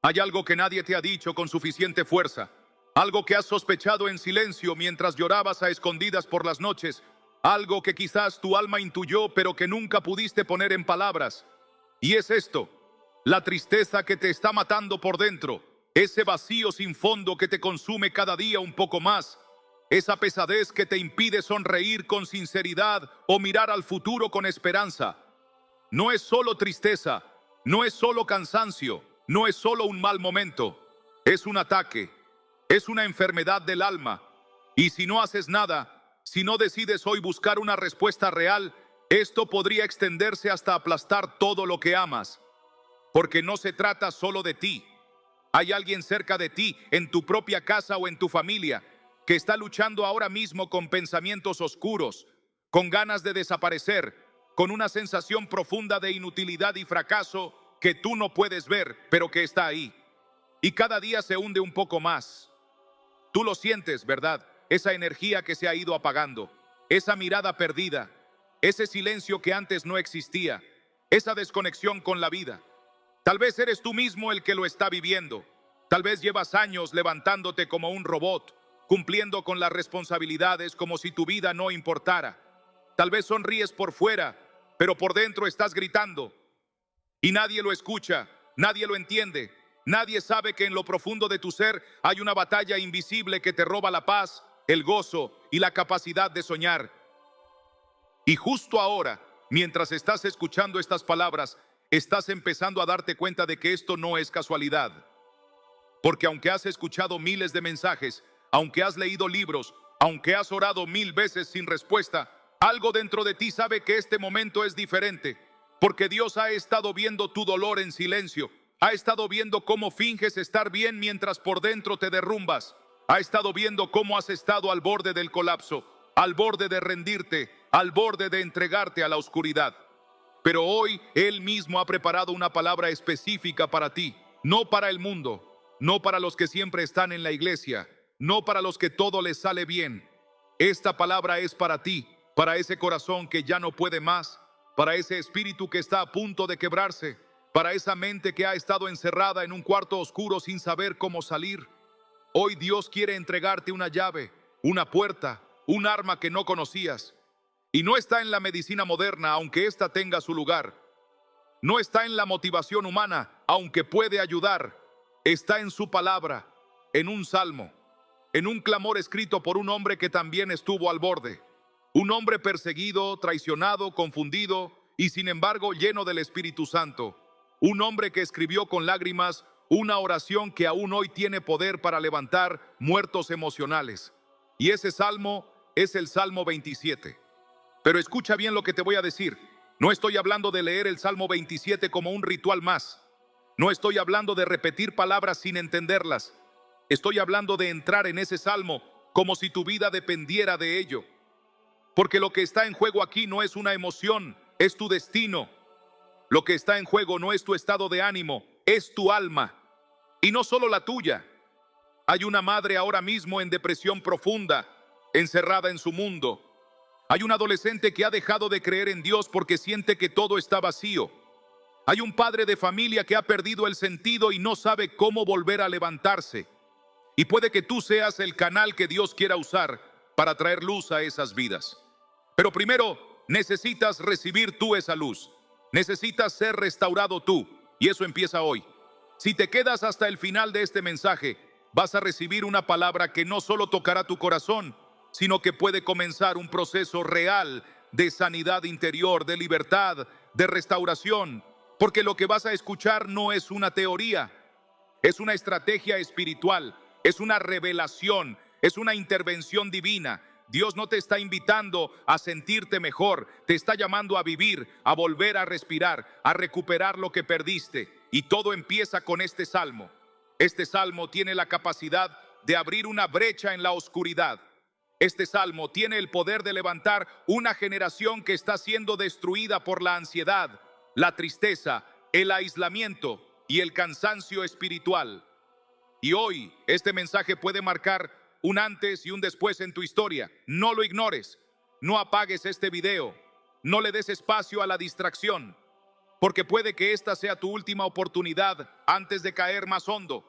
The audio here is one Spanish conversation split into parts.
Hay algo que nadie te ha dicho con suficiente fuerza, algo que has sospechado en silencio mientras llorabas a escondidas por las noches, algo que quizás tu alma intuyó pero que nunca pudiste poner en palabras. Y es esto, la tristeza que te está matando por dentro, ese vacío sin fondo que te consume cada día un poco más, esa pesadez que te impide sonreír con sinceridad o mirar al futuro con esperanza. No es solo tristeza, no es solo cansancio, no es solo un mal momento, es un ataque, es una enfermedad del alma. Y si no haces nada, si no decides hoy buscar una respuesta real, esto podría extenderse hasta aplastar todo lo que amas. Porque no se trata solo de ti. Hay alguien cerca de ti, en tu propia casa o en tu familia, que está luchando ahora mismo con pensamientos oscuros, con ganas de desaparecer, con una sensación profunda de inutilidad y fracaso que tú no puedes ver, pero que está ahí. Y cada día se hunde un poco más. Tú lo sientes, ¿verdad? Esa energía que se ha ido apagando, esa mirada perdida, ese silencio que antes no existía, esa desconexión con la vida. Tal vez eres tú mismo el que lo está viviendo. Tal vez llevas años levantándote como un robot, cumpliendo con las responsabilidades como si tu vida no importara. Tal vez sonríes por fuera, pero por dentro estás gritando. Y nadie lo escucha, nadie lo entiende. Nadie sabe que en lo profundo de tu ser hay una batalla invisible que te roba la paz, el gozo y la capacidad de soñar. Y justo ahora, mientras estás escuchando estas palabras, estás empezando a darte cuenta de que esto no es casualidad. Porque aunque has escuchado miles de mensajes, aunque has leído libros, aunque has orado 1000 veces sin respuesta, algo dentro de ti sabe que este momento es diferente. Porque Dios ha estado viendo tu dolor en silencio. Ha estado viendo cómo finges estar bien mientras por dentro te derrumbas. Ha estado viendo cómo has estado al borde del colapso, al borde de rendirte, al borde de entregarte a la oscuridad. Pero hoy Él mismo ha preparado una palabra específica para ti, no para el mundo, no para los que siempre están en la iglesia, no para los que todo les sale bien. Esta palabra es para ti, para ese corazón que ya no puede más, para ese espíritu que está a punto de quebrarse, para esa mente que ha estado encerrada en un cuarto oscuro sin saber cómo salir. Hoy Dios quiere entregarte una llave, una puerta, un arma que no conocías. Y no está en la medicina moderna, aunque ésta tenga su lugar. No está en la motivación humana, aunque puede ayudar. Está en su palabra, en un salmo, en un clamor escrito por un hombre que también estuvo al borde. Un hombre perseguido, traicionado, confundido y sin embargo lleno del Espíritu Santo. Un hombre que escribió con lágrimas una oración que aún hoy tiene poder para levantar muertos emocionales. Y ese salmo es el Salmo 27. Pero escucha bien lo que te voy a decir. No estoy hablando de leer el Salmo 27 como un ritual más. No estoy hablando de repetir palabras sin entenderlas. Estoy hablando de entrar en ese salmo como si tu vida dependiera de ello. Porque lo que está en juego aquí no es una emoción, es tu destino. Lo que está en juego no es tu estado de ánimo, es tu alma. Y no solo la tuya. Hay una madre ahora mismo en depresión profunda, encerrada en su mundo. Hay un adolescente que ha dejado de creer en Dios porque siente que todo está vacío. Hay un padre de familia que ha perdido el sentido y no sabe cómo volver a levantarse. Y puede que tú seas el canal que Dios quiera usar para traer luz a esas vidas. Pero primero necesitas recibir tú esa luz. Necesitas ser restaurado tú. Y eso empieza hoy. Si te quedas hasta el final de este mensaje, vas a recibir una palabra que no solo tocará tu corazón, sino que puede comenzar un proceso real de sanidad interior, de libertad, de restauración. Porque lo que vas a escuchar no es una teoría, es una estrategia espiritual, es una revelación, es una intervención divina. Dios no te está invitando a sentirte mejor, te está llamando a vivir, a volver a respirar, a recuperar lo que perdiste. Y todo empieza con este salmo. Este salmo tiene la capacidad de abrir una brecha en la oscuridad. Este salmo tiene el poder de levantar una generación que está siendo destruida por la ansiedad, la tristeza, el aislamiento y el cansancio espiritual. Y hoy este mensaje puede marcar un antes y un después en tu historia. No lo ignores, no apagues este video, no le des espacio a la distracción. porque puede que esta sea tu última oportunidad antes de caer más hondo.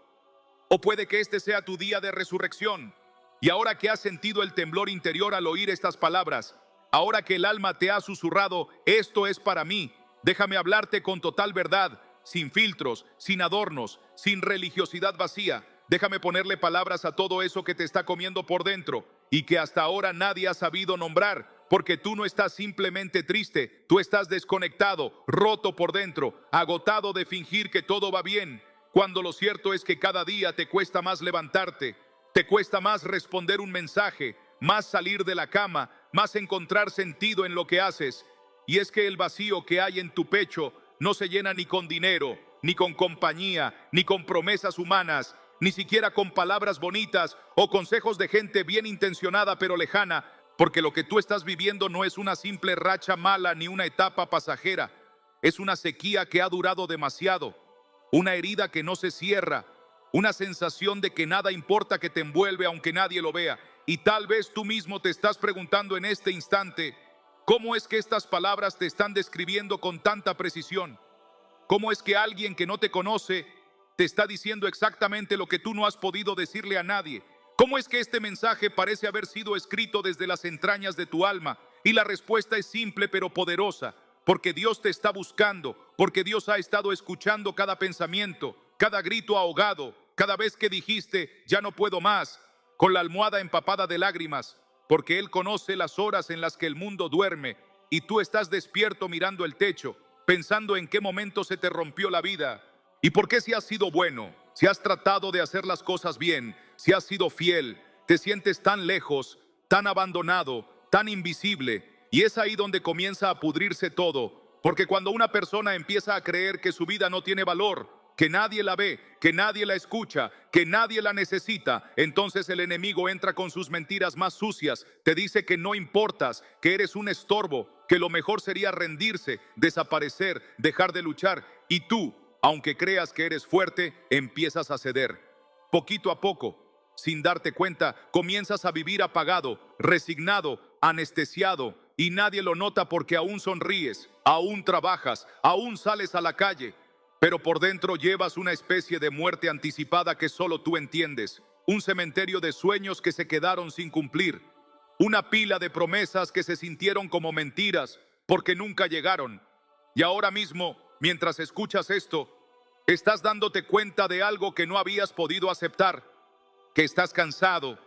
O puede que este sea tu día de resurrección. Y ahora que has sentido el temblor interior al oír estas palabras, ahora que el alma te ha susurrado, esto es para mí, déjame hablarte con total verdad, sin filtros, sin adornos, sin religiosidad vacía. Déjame ponerle palabras a todo eso que te está comiendo por dentro y que hasta ahora nadie ha sabido nombrar. Porque tú no estás simplemente triste, tú estás desconectado, roto por dentro, agotado de fingir que todo va bien, cuando lo cierto es que cada día te cuesta más levantarte, te cuesta más responder un mensaje, más salir de la cama, más encontrar sentido en lo que haces. Y es que el vacío que hay en tu pecho no se llena ni con dinero, ni con compañía, ni con promesas humanas, ni siquiera con palabras bonitas o consejos de gente bien intencionada pero lejana. Porque lo que tú estás viviendo no es una simple racha mala ni una etapa pasajera. Es una sequía que ha durado demasiado, una herida que no se cierra, una sensación de que nada importa que te envuelve aunque nadie lo vea. Y tal vez tú mismo te estás preguntando en este instante, ¿cómo es que estas palabras te están describiendo con tanta precisión? ¿Cómo es que alguien que no te conoce te está diciendo exactamente lo que tú no has podido decirle a nadie? ¿Cómo es que este mensaje parece haber sido escrito desde las entrañas de tu alma? Y la respuesta es simple pero poderosa, porque Dios te está buscando, porque Dios ha estado escuchando cada pensamiento, cada grito ahogado, cada vez que dijiste, ya no puedo más, con la almohada empapada de lágrimas, porque Él conoce las horas en las que el mundo duerme y tú estás despierto mirando el techo, pensando en qué momento se te rompió la vida. ¿Y por qué si has sido bueno, si has tratado de hacer las cosas bien, si has sido fiel, te sientes tan lejos, tan abandonado, tan invisible? Y es ahí donde comienza a pudrirse todo, porque cuando una persona empieza a creer que su vida no tiene valor, que nadie la ve, que nadie la escucha, que nadie la necesita, entonces el enemigo entra con sus mentiras más sucias, te dice que no importas, que eres un estorbo, que lo mejor sería rendirse, desaparecer, dejar de luchar, y tú, aunque creas que eres fuerte, empiezas a ceder. Poquito a poco, sin darte cuenta, comienzas a vivir apagado, resignado, anestesiado, y nadie lo nota porque aún sonríes, aún trabajas, aún sales a la calle, pero por dentro llevas una especie de muerte anticipada que solo tú entiendes, un cementerio de sueños que se quedaron sin cumplir, una pila de promesas que se sintieron como mentiras porque nunca llegaron. Y ahora mismo, mientras escuchas esto, estás dándote cuenta de algo que no habías podido aceptar, que estás cansado,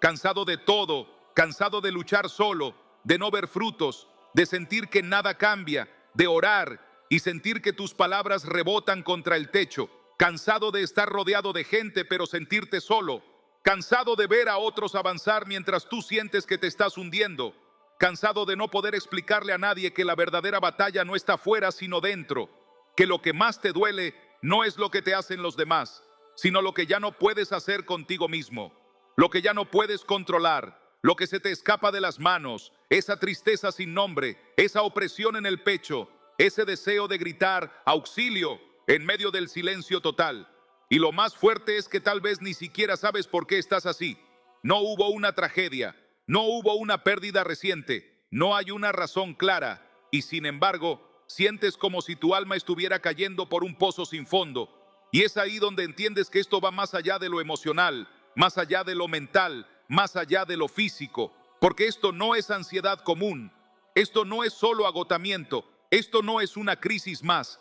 cansado de todo, cansado de luchar solo, de no ver frutos, de sentir que nada cambia, de orar y sentir que tus palabras rebotan contra el techo, cansado de estar rodeado de gente pero sentirte solo, cansado de ver a otros avanzar mientras tú sientes que te estás hundiendo, cansado de no poder explicarle a nadie que la verdadera batalla no está fuera sino dentro, que lo que más te duele no es lo que te hacen los demás, sino lo que ya no puedes hacer contigo mismo, lo que ya no puedes controlar, lo que se te escapa de las manos, esa tristeza sin nombre, esa opresión en el pecho, ese deseo de gritar auxilio en medio del silencio total. Y lo más fuerte es que tal vez ni siquiera sabes por qué estás así. No hubo una tragedia, no hubo una pérdida reciente, no hay una razón clara, y sin embargo, sientes como si tu alma estuviera cayendo por un pozo sin fondo. Y es ahí donde entiendes que esto va más allá de lo emocional, más allá de lo mental, más allá de lo físico, porque esto no es ansiedad común, esto no es solo agotamiento, esto no es una crisis más,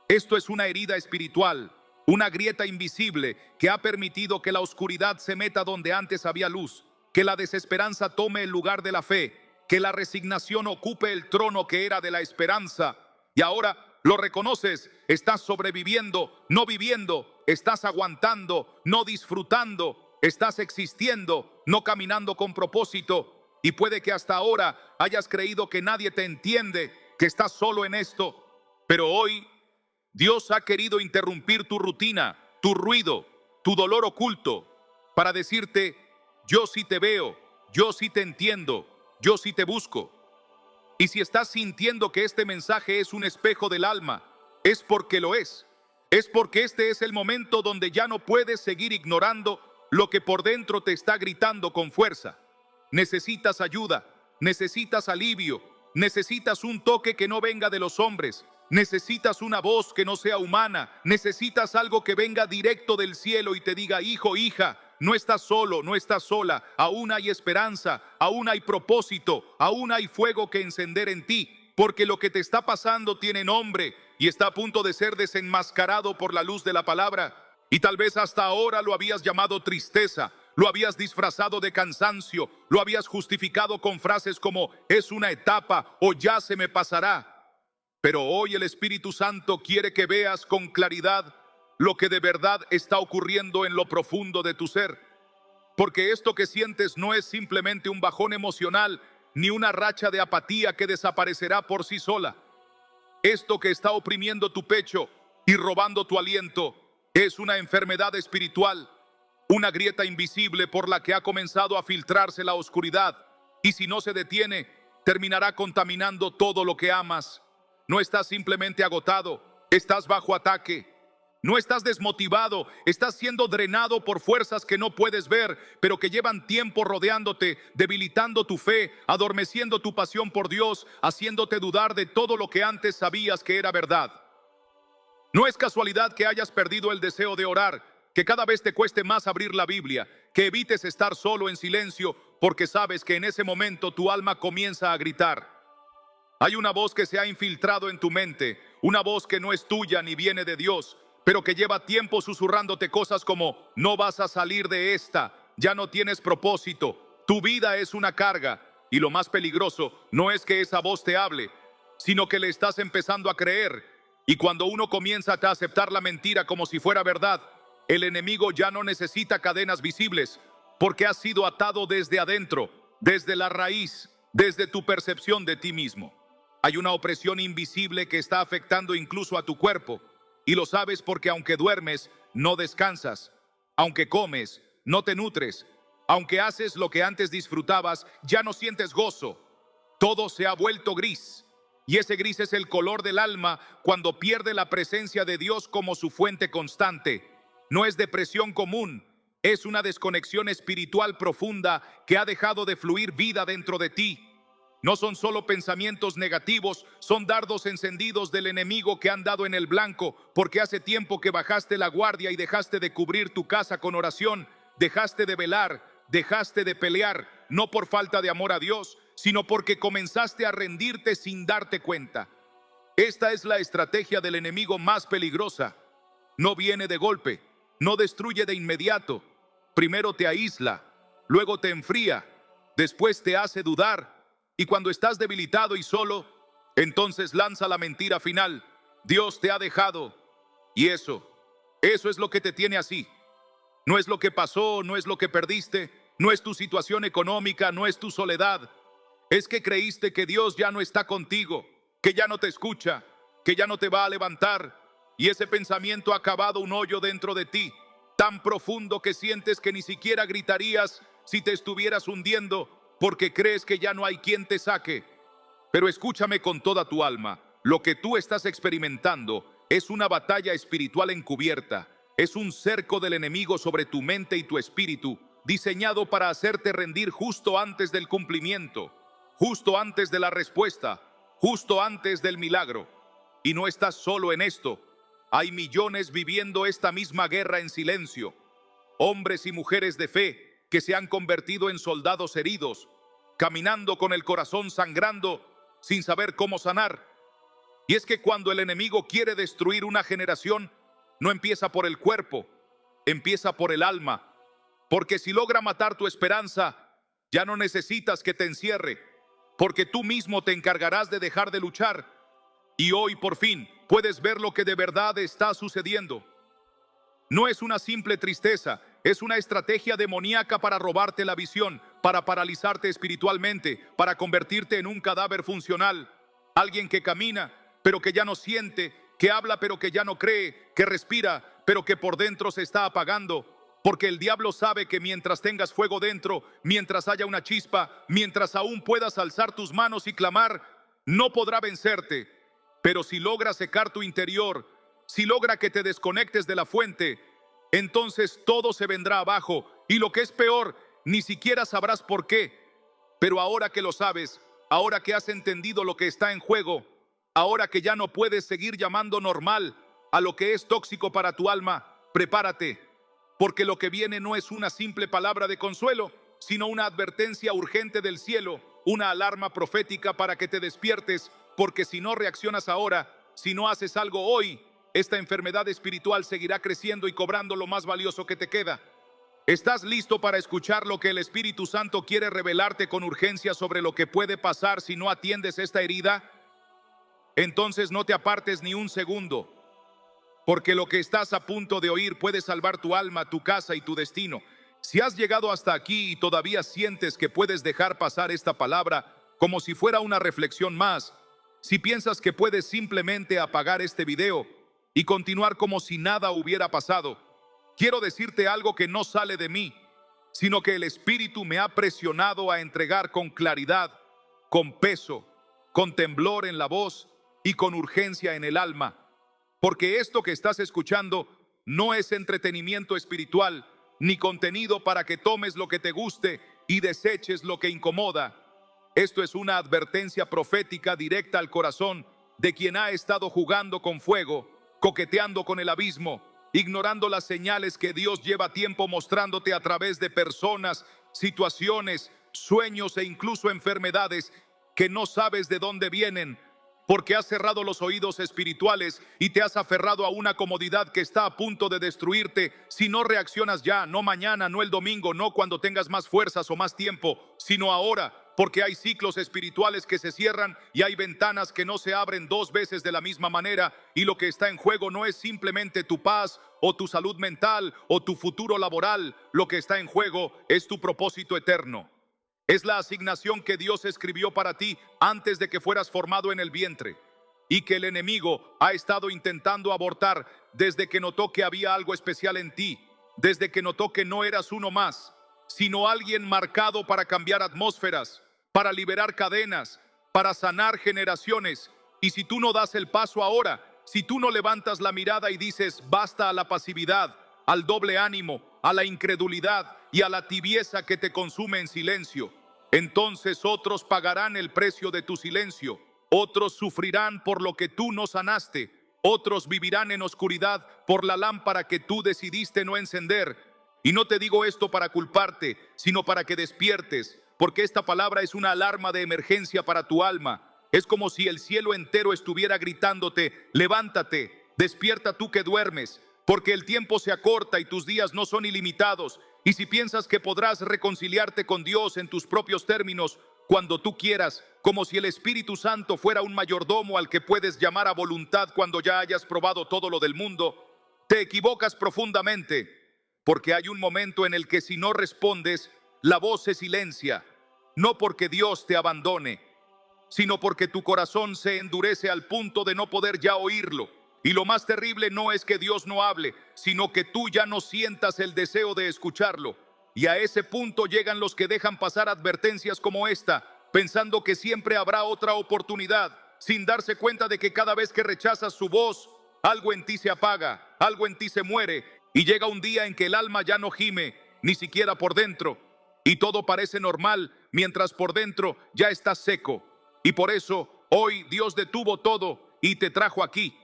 esto es una herida espiritual, una grieta invisible que ha permitido que la oscuridad se meta donde antes había luz, que la desesperanza tome el lugar de la fe, que la resignación ocupe el trono que era de la esperanza. Y ahora lo reconoces, estás sobreviviendo, no viviendo, estás aguantando, no disfrutando, estás existiendo, no caminando con propósito. Y puede que hasta ahora hayas creído que nadie te entiende, que estás solo en esto. Pero hoy Dios ha querido interrumpir tu rutina, tu ruido, tu dolor oculto, para decirte, yo sí te veo, yo sí te entiendo, yo sí te busco. Y si estás sintiendo que este mensaje es un espejo del alma, es porque lo es. Es porque este es el momento donde ya no puedes seguir ignorando lo que por dentro te está gritando con fuerza. Necesitas ayuda, necesitas alivio, necesitas un toque que no venga de los hombres, Necesitas una voz que no sea humana. Necesitas algo que venga directo del cielo y te diga: hijo, hija, no estás solo, no estás sola. Aún hay esperanza, aún hay propósito, aún hay fuego que encender en ti. Porque lo que te está pasando tiene nombre y está a punto de ser desenmascarado por la luz de la palabra. Y tal vez hasta ahora lo habías llamado tristeza, lo habías disfrazado de cansancio, lo habías justificado con frases como es una etapa o ya se me pasará. Pero hoy el Espíritu Santo quiere que veas con claridad lo que de verdad está ocurriendo en lo profundo de tu ser. Porque esto que sientes no es simplemente un bajón emocional, ni una racha de apatía que desaparecerá por sí sola. Esto que está oprimiendo tu pecho y robando tu aliento es una enfermedad espiritual, una grieta invisible por la que ha comenzado a filtrarse la oscuridad. Y si no se detiene, terminará contaminando todo lo que amas. No estás simplemente agotado, estás bajo ataque. No estás desmotivado, estás siendo drenado por fuerzas que no puedes ver, pero que llevan tiempo rodeándote, debilitando tu fe, adormeciendo tu pasión por Dios, haciéndote dudar de todo lo que antes sabías que era verdad. No es casualidad que hayas perdido el deseo de orar, que cada vez te cueste más abrir la Biblia, que evites estar solo en silencio, porque sabes que en ese momento tu alma comienza a gritar. Hay una voz que se ha infiltrado en tu mente, una voz que no es tuya ni viene de Dios, pero que lleva tiempo susurrándote cosas como: no vas a salir de esta, ya no tienes propósito, tu vida es una carga. Y lo más peligroso no es que esa voz te hable, sino que le estás empezando a creer. Y cuando uno comienza a aceptar la mentira como si fuera verdad, el enemigo ya no necesita cadenas visibles, porque has sido atado desde adentro, desde la raíz, desde tu percepción de ti mismo. Hay una opresión invisible que está afectando incluso a tu cuerpo, y lo sabes porque aunque duermes, no descansas, aunque comes, no te nutres, aunque haces lo que antes disfrutabas, ya no sientes gozo. Todo se ha vuelto gris, y ese gris es el color del alma cuando pierde la presencia de Dios como su fuente constante. No es depresión común, es una desconexión espiritual profunda que ha dejado de fluir vida dentro de ti. No son solo pensamientos negativos, son dardos encendidos del enemigo que han dado en el blanco, porque hace tiempo que bajaste la guardia y dejaste de cubrir tu casa con oración, dejaste de velar, dejaste de pelear, no por falta de amor a Dios, sino porque comenzaste a rendirte sin darte cuenta. Esta es la estrategia del enemigo más peligrosa. No viene de golpe, no destruye de inmediato. Primero te aísla, luego te enfría, después te hace dudar. Y cuando estás debilitado y solo, entonces lanza la mentira final: Dios te ha dejado. Y eso es lo que te tiene así. No es lo que pasó, no es lo que perdiste, no es tu situación económica, no es tu soledad. Es que creíste que Dios ya no está contigo, que ya no te escucha, que ya no te va a levantar. Y ese pensamiento ha cavado un hoyo dentro de ti, tan profundo que sientes que ni siquiera gritarías si te estuvieras hundiendo, porque crees que ya no hay quien te saque. Pero escúchame con toda tu alma, lo que tú estás experimentando es una batalla espiritual encubierta, es un cerco del enemigo sobre tu mente y tu espíritu, diseñado para hacerte rendir justo antes del cumplimiento, justo antes de la respuesta, justo antes del milagro. Y no estás solo en esto, hay millones viviendo esta misma guerra en silencio, hombres y mujeres de fe que se han convertido en soldados heridos, caminando con el corazón sangrando, sin saber cómo sanar. Y es que cuando el enemigo quiere destruir una generación, no empieza por el cuerpo, empieza por el alma. Porque si logra matar tu esperanza, ya no necesitas que te encierre, porque tú mismo te encargarás de dejar de luchar. Y hoy, por fin, puedes ver lo que de verdad está sucediendo. No es una simple tristeza, es una estrategia demoníaca para robarte la visión, para paralizarte espiritualmente, para convertirte en un cadáver funcional. Alguien que camina, pero que ya no siente, que habla, pero que ya no cree, que respira, pero que por dentro se está apagando. Porque el diablo sabe que mientras tengas fuego dentro, mientras haya una chispa, mientras aún puedas alzar tus manos y clamar, no podrá vencerte. Pero si logra secar tu interior, si logra que te desconectes de la fuente, entonces todo se vendrá abajo, y lo que es peor, ni siquiera sabrás por qué. Pero ahora que lo sabes, ahora que has entendido lo que está en juego, Ahora que ya no puedes seguir llamando normal a lo que es tóxico para tu alma, prepárate, porque lo que viene no es una simple palabra de consuelo, sino una advertencia urgente del cielo, una alarma profética para que te despiertes, porque si no reaccionas ahora, si no haces algo hoy, esta enfermedad espiritual seguirá creciendo y cobrando lo más valioso que te queda. ¿Estás listo para escuchar lo que el Espíritu Santo quiere revelarte con urgencia sobre lo que puede pasar si no atiendes esta herida? Entonces no te apartes ni un segundo, porque lo que estás a punto de oír puede salvar tu alma, tu casa y tu destino. Si has llegado hasta aquí y todavía sientes que puedes dejar pasar esta palabra como si fuera una reflexión más, si piensas que puedes simplemente apagar este video y continuar como si nada hubiera pasado, quiero decirte algo que no sale de mí, sino que el Espíritu me ha presionado a entregar con claridad, con peso, con temblor en la voz y con urgencia en el alma. Porque esto que estás escuchando no es entretenimiento espiritual, ni contenido para que tomes lo que te guste y deseches lo que incomoda. Esto es una advertencia profética directa al corazón de quien ha estado jugando con fuego, coqueteando con el abismo, ignorando las señales que Dios lleva tiempo mostrándote a través de personas, situaciones, sueños e incluso enfermedades que no sabes de dónde vienen, porque has cerrado los oídos espirituales y te has aferrado a una comodidad que está a punto de destruirte si no reaccionas ya, no mañana, no el domingo, no cuando tengas más fuerzas o más tiempo, sino ahora, porque hay ciclos espirituales que se cierran y hay ventanas que no se abren dos veces de la misma manera, y lo que está en juego no es simplemente tu paz o tu salud mental o tu futuro laboral. Lo que está en juego es tu propósito eterno. Es la asignación que Dios escribió para ti antes de que fueras formado en el vientre, y que el enemigo ha estado intentando abortar desde que notó que había algo especial en ti, desde que notó que no eras uno más, sino alguien marcado para cambiar atmósferas, para liberar cadenas, para sanar generaciones. Y si tú no das el paso ahora, si tú no levantas la mirada y dices basta a la pasividad, al doble ánimo, a la incredulidad y a la tibieza que te consume en silencio, entonces otros pagarán el precio de tu silencio, otros sufrirán por lo que tú no sanaste, otros vivirán en oscuridad por la lámpara que tú decidiste no encender. Y no te digo esto para culparte, sino para que despiertes, porque esta palabra es una alarma de emergencia para tu alma. Es como si el cielo entero estuviera gritándote: levántate, despierta tú que duermes, porque el tiempo se acorta y tus días no son ilimitados. Y si piensas que podrás reconciliarte con Dios en tus propios términos, cuando tú quieras, como si el Espíritu Santo fuera un mayordomo al que puedes llamar a voluntad cuando ya hayas probado todo lo del mundo, te equivocas profundamente, porque hay un momento en el que si no respondes, la voz se silencia, no porque Dios te abandone, sino porque tu corazón se endurece al punto de no poder ya oírlo. Y lo más terrible no es que Dios no hable, sino que tú ya no sientas el deseo de escucharlo. Y a ese punto llegan los que dejan pasar advertencias como esta, pensando que siempre habrá otra oportunidad, sin darse cuenta de que cada vez que rechazas su voz, algo en ti se apaga, algo en ti se muere, y llega un día en que el alma ya no gime, ni siquiera por dentro, y todo parece normal, mientras por dentro ya está seco. Y por eso hoy Dios detuvo todo y te trajo aquí,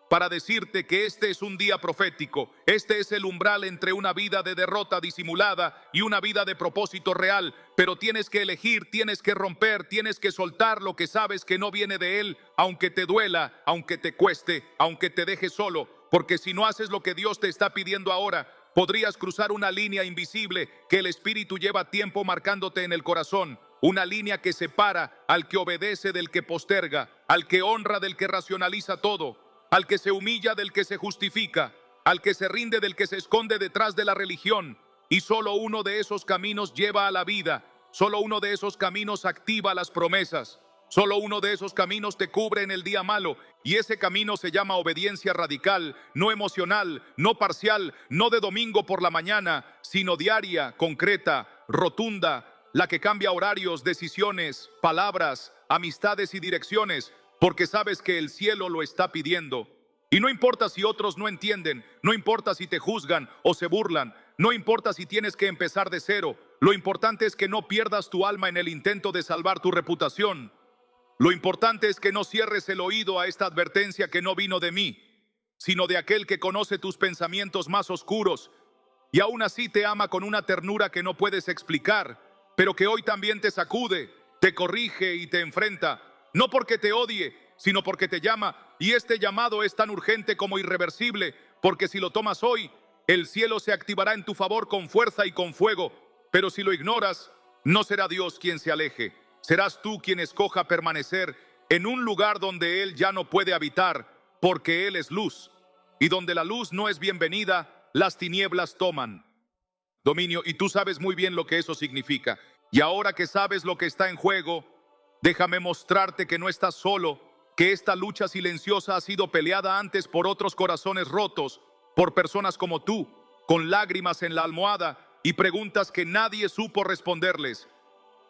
para decirte que este es un día profético. Este es el umbral entre una vida de derrota disimulada y una vida de propósito real. Pero tienes que elegir, tienes que romper, tienes que soltar lo que sabes que no viene de Él, aunque te duela, aunque te cueste, aunque te deje solo. Porque si no haces lo que Dios te está pidiendo ahora, podrías cruzar una línea invisible que el Espíritu lleva tiempo marcándote en el corazón. Una línea que separa al que obedece del que posterga, al que honra del que racionaliza todo, al que se humilla del que se justifica, al que se rinde del que se esconde detrás de la religión. Y solo uno de esos caminos lleva a la vida, solo uno de esos caminos activa las promesas, solo uno de esos caminos te cubre en el día malo, y ese camino se llama obediencia radical, no emocional, no parcial, no de domingo por la mañana, sino diaria, concreta, rotunda, la que cambia horarios, decisiones, palabras, amistades y direcciones, porque sabes que el cielo lo está pidiendo. Y no importa si otros no entienden, no importa si te juzgan o se burlan, no importa si tienes que empezar de cero, lo importante es que no pierdas tu alma en el intento de salvar tu reputación. Lo importante es que no cierres el oído a esta advertencia que no vino de mí, sino de aquel que conoce tus pensamientos más oscuros y aún así te ama con una ternura que no puedes explicar, pero que hoy también te sacude, te corrige y te enfrenta, no porque te odie, sino porque te llama, y este llamado es tan urgente como irreversible, porque si lo tomas hoy, el cielo se activará en tu favor con fuerza y con fuego, pero si lo ignoras, no será Dios quien se aleje, serás tú quien escoja permanecer en un lugar donde Él ya no puede habitar, porque Él es luz, y donde la luz no es bienvenida, las tinieblas toman dominio, y tú sabes muy bien lo que eso significa. Y ahora que sabes lo que está en juego, déjame mostrarte que no estás solo, que esta lucha silenciosa ha sido peleada antes por otros corazones rotos, por personas como tú, con lágrimas en la almohada y preguntas que nadie supo responderles.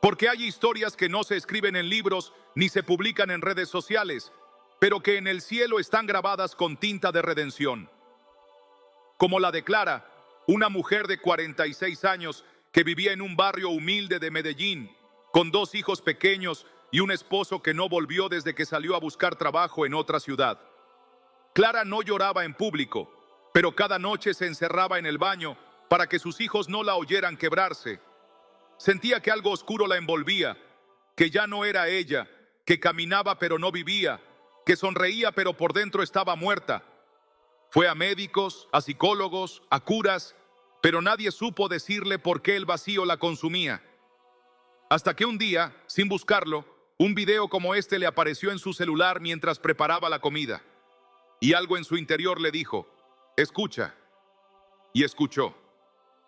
Porque hay historias que no se escriben en libros ni se publican en redes sociales, pero que en el cielo están grabadas con tinta de redención. Como la declara una mujer de 46 años que vivía en un barrio humilde de Medellín, con 2 hijos pequeños y un esposo que no volvió desde que salió a buscar trabajo en otra ciudad. Clara no lloraba en público, pero cada noche se encerraba en el baño para que sus hijos no la oyeran quebrarse. Sentía que algo oscuro la envolvía, que ya no era ella, que caminaba pero no vivía, que sonreía pero por dentro estaba muerta. Fue a médicos, a psicólogos, a curas, pero nadie supo decirle por qué el vacío la consumía. Hasta que un día, sin buscarlo, un video como este le apareció en su celular mientras preparaba la comida. Y algo en su interior le dijo, escucha. Y escuchó.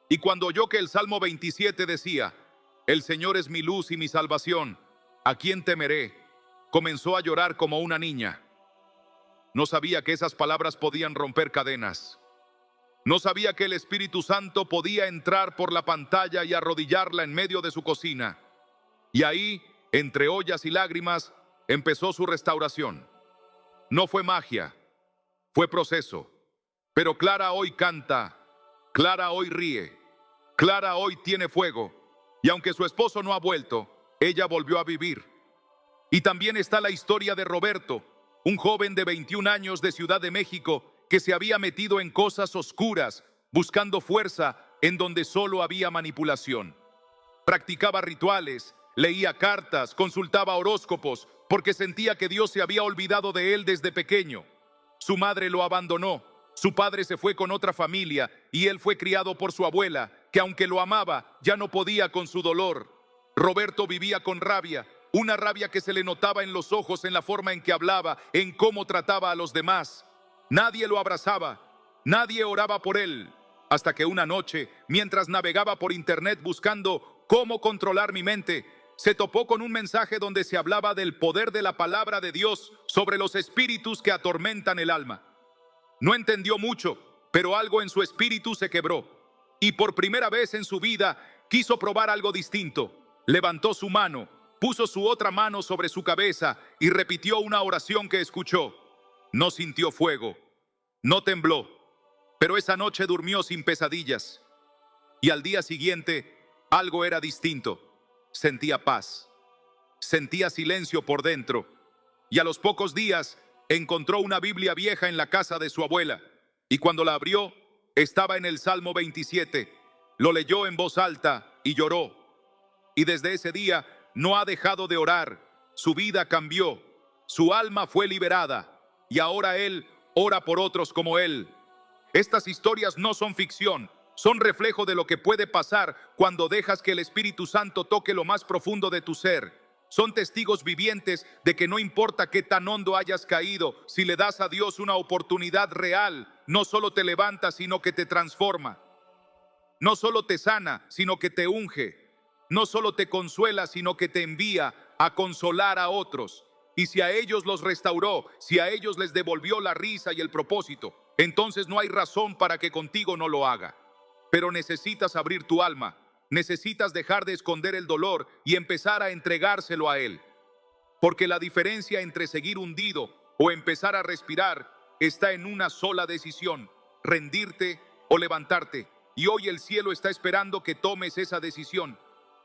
Y cuando oyó que el Salmo 27 decía, el Señor es mi luz y mi salvación, ¿a quién temeré?, comenzó a llorar como una niña. No sabía que esas palabras podían romper cadenas. No sabía que el Espíritu Santo podía entrar por la pantalla y arrodillarla en medio de su cocina. Y ahí, entre ollas y lágrimas, empezó su restauración. No fue magia, fue proceso. Pero Clara hoy canta, Clara hoy ríe, Clara hoy tiene fuego. Y aunque su esposo no ha vuelto, ella volvió a vivir. Y también está la historia de Roberto, un joven de 21 años de Ciudad de México que se había metido en cosas oscuras, buscando fuerza en donde solo había manipulación. Practicaba rituales, leía cartas, consultaba horóscopos, porque sentía que Dios se había olvidado de él desde pequeño. Su madre lo abandonó, su padre se fue con otra familia y él fue criado por su abuela, que aunque lo amaba, ya no podía con su dolor. Roberto vivía con rabia, una rabia que se le notaba en los ojos, en la forma en que hablaba, en cómo trataba a los demás. Nadie lo abrazaba, nadie oraba por él, hasta que una noche, mientras navegaba por internet buscando cómo controlar mi mente, se topó con un mensaje donde se hablaba del poder de la palabra de Dios sobre los espíritus que atormentan el alma. No entendió mucho, pero algo en su espíritu se quebró, y por primera vez en su vida quiso probar algo distinto. Levantó su mano, puso su otra mano sobre su cabeza y repitió una oración que escuchó. No sintió fuego, no tembló, pero esa noche durmió sin pesadillas. Y al día siguiente, algo era distinto. Sentía paz, sentía silencio por dentro. Y a los pocos días, encontró una Biblia vieja en la casa de su abuela. Y cuando la abrió, estaba en el Salmo 27. Lo leyó en voz alta y lloró. Y desde ese día, no ha dejado de orar. Su vida cambió, su alma fue liberada. Y ahora él ora por otros como él. Estas historias no son ficción, son reflejo de lo que puede pasar cuando dejas que el Espíritu Santo toque lo más profundo de tu ser. Son testigos vivientes de que no importa qué tan hondo hayas caído, si le das a Dios una oportunidad real, no solo te levanta, sino que te transforma. No solo te sana, sino que te unge. No solo te consuela, sino que te envía a consolar a otros. Y si a ellos los restauró, si a ellos les devolvió la risa y el propósito, entonces no hay razón para que contigo no lo haga. Pero necesitas abrir tu alma, necesitas dejar de esconder el dolor y empezar a entregárselo a Él. Porque la diferencia entre seguir hundido o empezar a respirar está en una sola decisión: rendirte o levantarte. Y hoy el cielo está esperando que tomes esa decisión.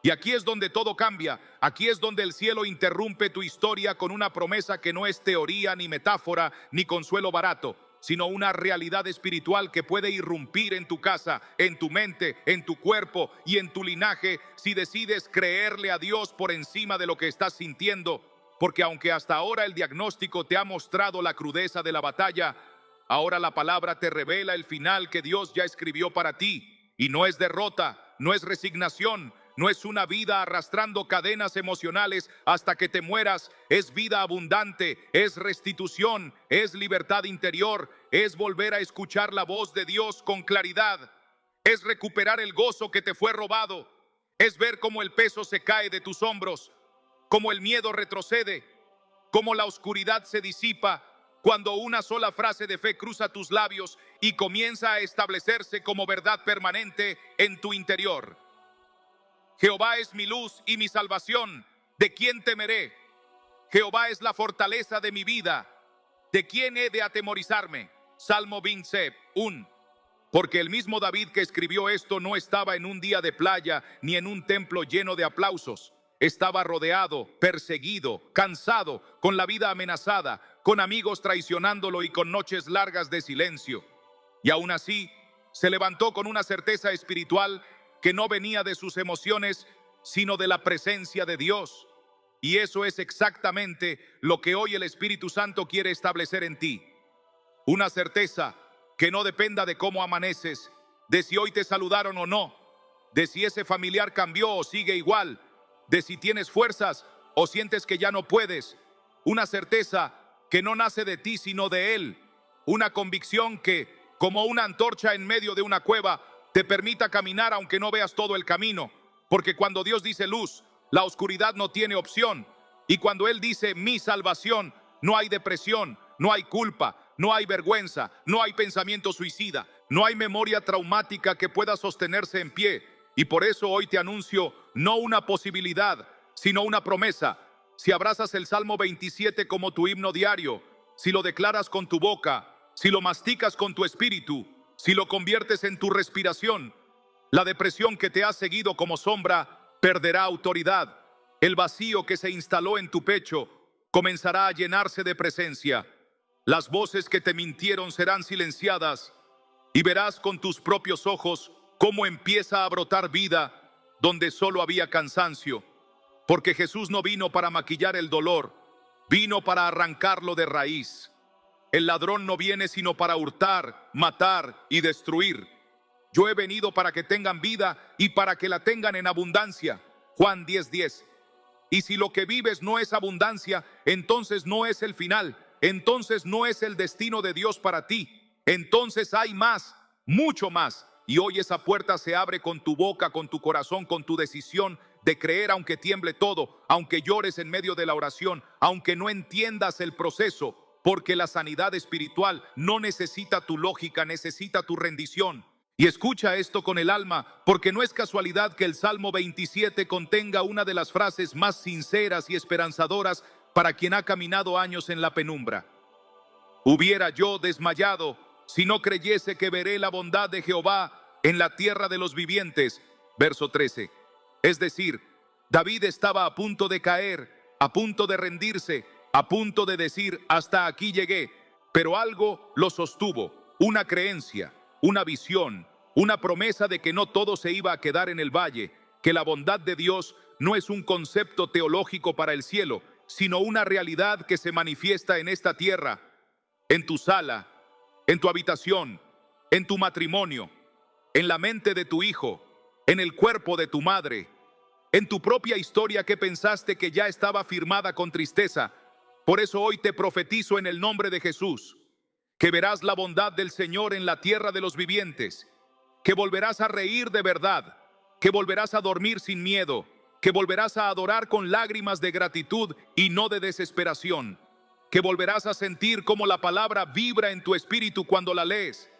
Y aquí es donde todo cambia, aquí es donde el cielo interrumpe tu historia con una promesa que no es teoría, ni metáfora, ni consuelo barato, sino una realidad espiritual que puede irrumpir en tu casa, en tu mente, en tu cuerpo y en tu linaje si decides creerle a Dios por encima de lo que estás sintiendo. Porque aunque hasta ahora el diagnóstico te ha mostrado la crudeza de la batalla, ahora la palabra te revela el final que Dios ya escribió para ti. Y no es derrota, no es resignación, no es una vida arrastrando cadenas emocionales hasta que te mueras. Es vida abundante, es restitución, es libertad interior, es volver a escuchar la voz de Dios con claridad, es recuperar el gozo que te fue robado, es ver cómo el peso se cae de tus hombros, cómo el miedo retrocede, cómo la oscuridad se disipa cuando una sola frase de fe cruza tus labios y comienza a establecerse como verdad permanente en tu interior. Jehová es mi luz y mi salvación, ¿de quién temeré? Jehová es la fortaleza de mi vida, ¿de quién he de atemorizarme? Salmo 21. Porque el mismo David que escribió esto no estaba en un día de playa ni en un templo lleno de aplausos. Estaba rodeado, perseguido, cansado, con la vida amenazada, con amigos traicionándolo y con noches largas de silencio. Y aún así, se levantó con una certeza espiritual que no venía de sus emociones, sino de la presencia de Dios. Y eso es exactamente lo que hoy el Espíritu Santo quiere establecer en ti. Una certeza que no dependa de cómo amaneces, de si hoy te saludaron o no, de si ese familiar cambió o sigue igual, de si tienes fuerzas o sientes que ya no puedes. Una certeza que no nace de ti sino de Él. Una convicción que, como una antorcha en medio de una cueva, te permita caminar aunque no veas todo el camino. Porque cuando Dios dice luz, la oscuridad no tiene opción. Y cuando Él dice mi salvación, no hay depresión, no hay culpa, no hay vergüenza, no hay pensamiento suicida, no hay memoria traumática que pueda sostenerse en pie. Y por eso hoy te anuncio no una posibilidad, sino una promesa. Si abrazas el Salmo 27 como tu himno diario, si lo declaras con tu boca, si lo masticas con tu espíritu, si lo conviertes en tu respiración, la depresión que te ha seguido como sombra perderá autoridad. El vacío que se instaló en tu pecho comenzará a llenarse de presencia. Las voces que te mintieron serán silenciadas y verás con tus propios ojos cómo empieza a brotar vida donde solo había cansancio. Porque Jesús no vino para maquillar el dolor, vino para arrancarlo de raíz. El ladrón no viene sino para hurtar, matar y destruir. Yo he venido para que tengan vida y para que la tengan en abundancia. Juan 10:10. Y si lo que vives no es abundancia, entonces no es el final, entonces no es el destino de Dios para ti. Entonces hay más, mucho más. Y hoy esa puerta se abre con tu boca, con tu corazón, con tu decisión de creer aunque tiemble todo, aunque llores en medio de la oración, aunque no entiendas el proceso, porque la sanidad espiritual no necesita tu lógica, necesita tu rendición. Y escucha esto con el alma, porque no es casualidad que el Salmo 27 contenga una de las frases más sinceras y esperanzadoras para quien ha caminado años en la penumbra. Hubiera yo desmayado si no creyese que veré la bondad de Jehová en la tierra de los vivientes. Verso 13. Es decir, David estaba a punto de caer, a punto de rendirse, a punto de decir hasta aquí llegué, pero algo lo sostuvo, una creencia, una visión, una promesa de que no todo se iba a quedar en el valle, que la bondad de Dios no es un concepto teológico para el cielo, sino una realidad que se manifiesta en esta tierra, en tu sala, en tu habitación, en tu matrimonio, en la mente de tu hijo, en el cuerpo de tu madre, en tu propia historia que pensaste que ya estaba firmada con tristeza. Por eso hoy te profetizo en el nombre de Jesús, que verás la bondad del Señor en la tierra de los vivientes, que volverás a reír de verdad, que volverás a dormir sin miedo, que volverás a adorar con lágrimas de gratitud y no de desesperación, que volverás a sentir cómo la palabra vibra en tu espíritu cuando la lees,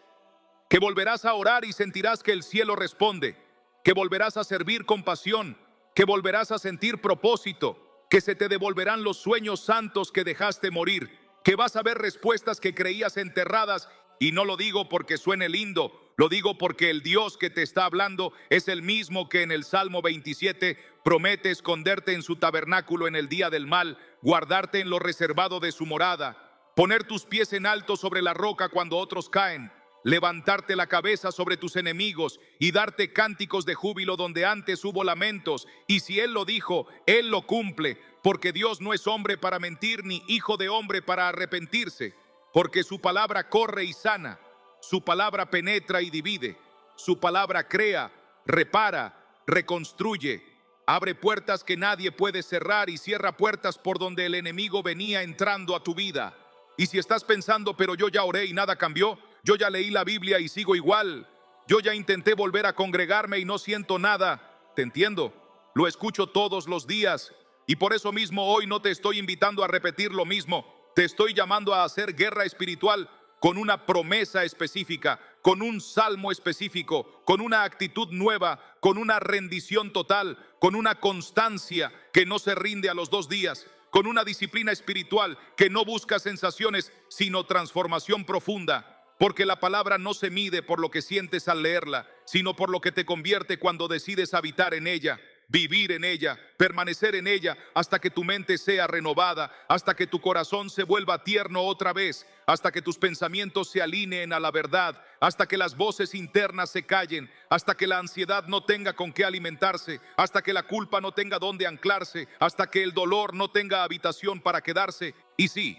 que volverás a orar y sentirás que el cielo responde, que volverás a servir con pasión, que volverás a sentir propósito, que se te devolverán los sueños santos que dejaste morir, que vas a ver respuestas que creías enterradas, y no lo digo porque suene lindo, Lo digo porque el Dios que te está hablando es el mismo que en el Salmo 27 promete esconderte en su tabernáculo en el día del mal, guardarte en lo reservado de su morada, poner tus pies en alto sobre la roca cuando otros caen, levantarte la cabeza sobre tus enemigos y darte cánticos de júbilo donde antes hubo lamentos. Y si Él lo dijo, Él lo cumple, porque Dios no es hombre para mentir, ni hijo de hombre para arrepentirse, porque su palabra corre y sana, su palabra penetra y divide, su palabra crea, repara, reconstruye, abre puertas que nadie puede cerrar y cierra puertas por donde el enemigo venía entrando a tu vida. Y si estás pensando, pero yo ya oré y nada cambió, yo ya leí la Biblia y sigo igual, yo ya intenté volver a congregarme y no siento nada, te entiendo, lo escucho todos los días y por eso mismo hoy no te estoy invitando a repetir lo mismo, te estoy llamando a hacer guerra espiritual con una promesa específica, con un salmo específico, con una actitud nueva, con una rendición total, con una constancia que no se rinde a los 2 días, con una disciplina espiritual que no busca sensaciones, sino transformación profunda. Porque la palabra no se mide por lo que sientes al leerla, sino por lo que te convierte cuando decides habitar en ella, vivir en ella, permanecer en ella, hasta que tu mente sea renovada, hasta que tu corazón se vuelva tierno otra vez, hasta que tus pensamientos se alineen a la verdad, hasta que las voces internas se callen, hasta que la ansiedad no tenga con qué alimentarse, hasta que la culpa no tenga dónde anclarse, hasta que el dolor no tenga habitación para quedarse. Y sí,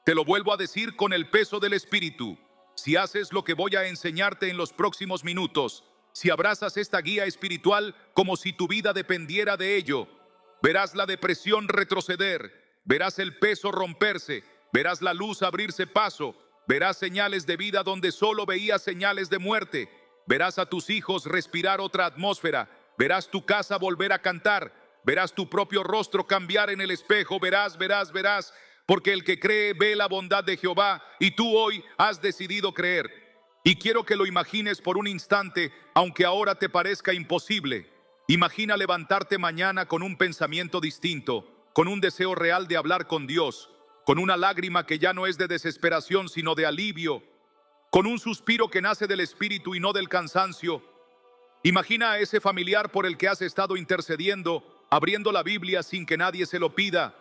te lo vuelvo a decir con el peso del Espíritu. Si haces lo que voy a enseñarte en los próximos minutos, si abrazas esta guía espiritual como si tu vida dependiera de ello, verás la depresión retroceder, verás el peso romperse, verás la luz abrirse paso, verás señales de vida donde solo veías señales de muerte, verás a tus hijos respirar otra atmósfera, verás tu casa volver a cantar, verás tu propio rostro cambiar en el espejo, verás, porque el que cree ve la bondad de Jehová y tú hoy has decidido creer. Y quiero que lo imagines por un instante, aunque ahora te parezca imposible. Imagina levantarte mañana con un pensamiento distinto, con un deseo real de hablar con Dios, con una lágrima que ya no es de desesperación sino de alivio, con un suspiro que nace del espíritu y no del cansancio. Imagina a ese familiar por el que has estado intercediendo, abriendo la Biblia sin que nadie se lo pida.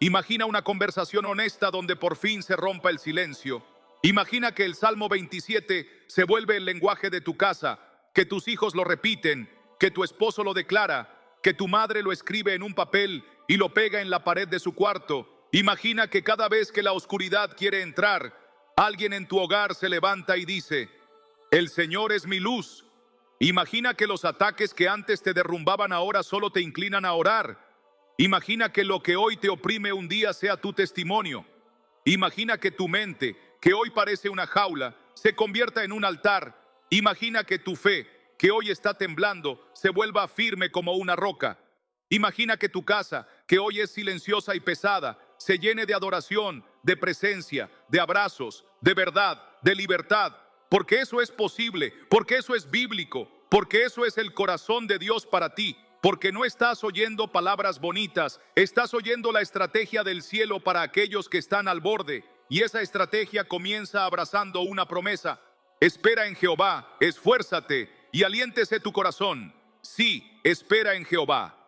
Imagina una conversación honesta donde por fin se rompa el silencio. Imagina que el Salmo 27 se vuelve el lenguaje de tu casa, que tus hijos lo repiten, que tu esposo lo declara, que tu madre lo escribe en un papel y lo pega en la pared de su cuarto. Imagina que cada vez que la oscuridad quiere entrar, alguien en tu hogar se levanta y dice: el Señor es mi luz. Imagina que los ataques que antes te derrumbaban ahora solo te inclinan a orar. Imagina que lo que hoy te oprime un día sea tu testimonio. Imagina que tu mente, que hoy parece una jaula, se convierta en un altar. Imagina que tu fe, que hoy está temblando, se vuelva firme como una roca. Imagina que tu casa, que hoy es silenciosa y pesada, se llene de adoración, de presencia, de abrazos, de verdad, de libertad. Porque eso es posible, porque eso es bíblico, porque eso es el corazón de Dios para ti. Porque no estás oyendo palabras bonitas, estás oyendo la estrategia del cielo para aquellos que están al borde. Y esa estrategia comienza abrazando una promesa. Espera en Jehová, esfuérzate y aliéntese tu corazón. Sí, espera en Jehová.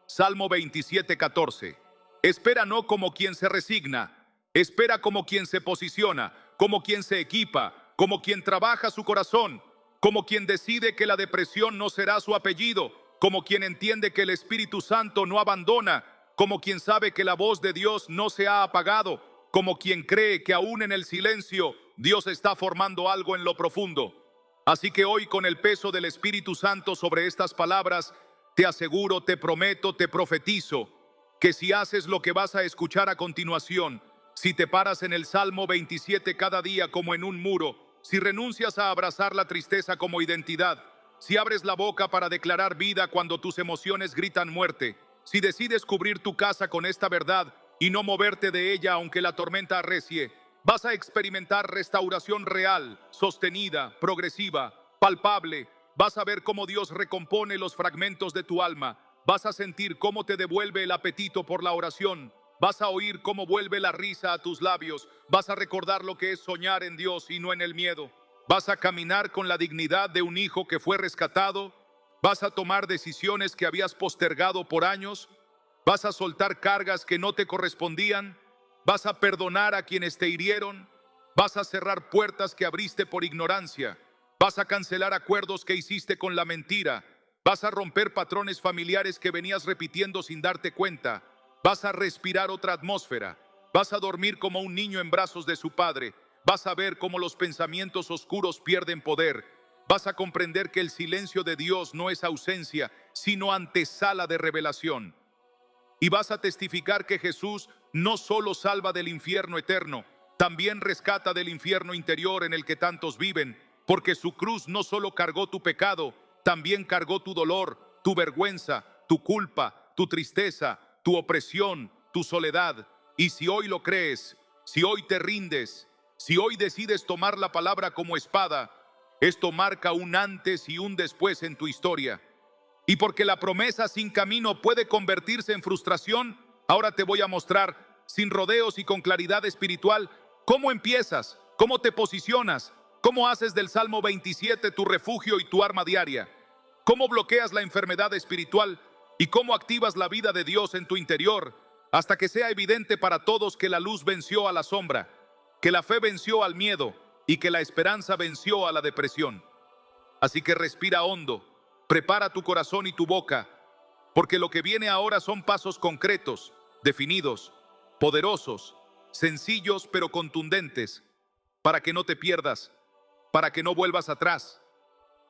Salmo 27:14. Espera no como quien se resigna, espera como quien se posiciona, como quien se equipa, como quien trabaja su corazón, como quien decide que la depresión no será su apellido, como quien entiende que el Espíritu Santo no abandona, como quien sabe que la voz de Dios no se ha apagado, como quien cree que aún en el silencio Dios está formando algo en lo profundo. Así que hoy, con el peso del Espíritu Santo sobre estas palabras, te aseguro, te prometo, te profetizo, que si haces lo que vas a escuchar a continuación, si te paras en el Salmo 27 cada día como en un muro, si renuncias a abrazar la tristeza como identidad, si abres la boca para declarar vida cuando tus emociones gritan muerte, si decides cubrir tu casa con esta verdad y no moverte de ella aunque la tormenta arrecie, vas a experimentar restauración real, sostenida, progresiva, palpable. Vas a ver cómo Dios recompone los fragmentos de tu alma. Vas a sentir cómo te devuelve el apetito por la oración. Vas a oír cómo vuelve la risa a tus labios. Vas a recordar lo que es soñar en Dios y no en el miedo. Vas a caminar con la dignidad de un hijo que fue rescatado. Vas a tomar decisiones que habías postergado por años. Vas a soltar cargas que no te correspondían. Vas a perdonar a quienes te hirieron. Vas a cerrar puertas que abriste por ignorancia. Vas a cancelar acuerdos que hiciste con la mentira. Vas a romper patrones familiares que venías repitiendo sin darte cuenta. Vas a respirar otra atmósfera. Vas a dormir como un niño en brazos de su padre. Vas a ver cómo los pensamientos oscuros pierden poder. Vas a comprender que el silencio de Dios no es ausencia, sino antesala de revelación. Y vas a testificar que Jesús no solo salva del infierno eterno, también rescata del infierno interior en el que tantos viven, porque su cruz no solo cargó tu pecado, también cargó tu dolor, tu vergüenza, tu culpa, tu tristeza, tu opresión, tu soledad. Y si hoy lo crees, si hoy te rindes, si hoy decides tomar la palabra como espada, esto marca un antes y un después en tu historia. Y porque la promesa sin camino puede convertirse en frustración, ahora te voy a mostrar, sin rodeos y con claridad espiritual, cómo empiezas, cómo te posicionas, cómo haces del Salmo 27 tu refugio y tu arma diaria, cómo bloqueas la enfermedad espiritual y cómo activas la vida de Dios en tu interior, hasta que sea evidente para todos que la luz venció a la sombra, que la fe venció al miedo y que la esperanza venció a la depresión. Así que respira hondo, prepara tu corazón y tu boca, porque lo que viene ahora son pasos concretos, definidos, poderosos, sencillos pero contundentes, para que no te pierdas, para que no vuelvas atrás,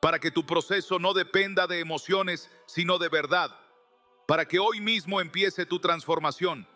para que tu proceso no dependa de emociones, sino de verdad, para que hoy mismo empiece tu transformación.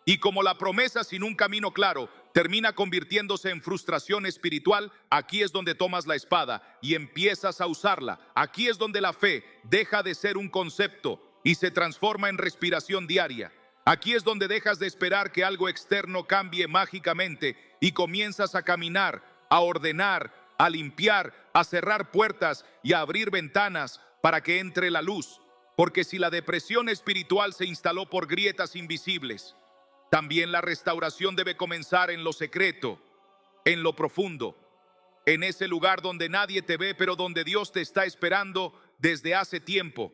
Y como la promesa sin un camino claro termina convirtiéndose en frustración espiritual, aquí es donde tomas la espada y empiezas a usarla. Aquí es donde la fe deja de ser un concepto y se transforma en respiración diaria. Aquí es donde dejas de esperar que algo externo cambie mágicamente y comienzas a caminar, a ordenar, a limpiar, a cerrar puertas y a abrir ventanas para que entre la luz. Porque si la depresión espiritual se instaló por grietas invisibles, también la restauración debe comenzar en lo secreto, en lo profundo, en ese lugar donde nadie te ve, pero donde Dios te está esperando desde hace tiempo.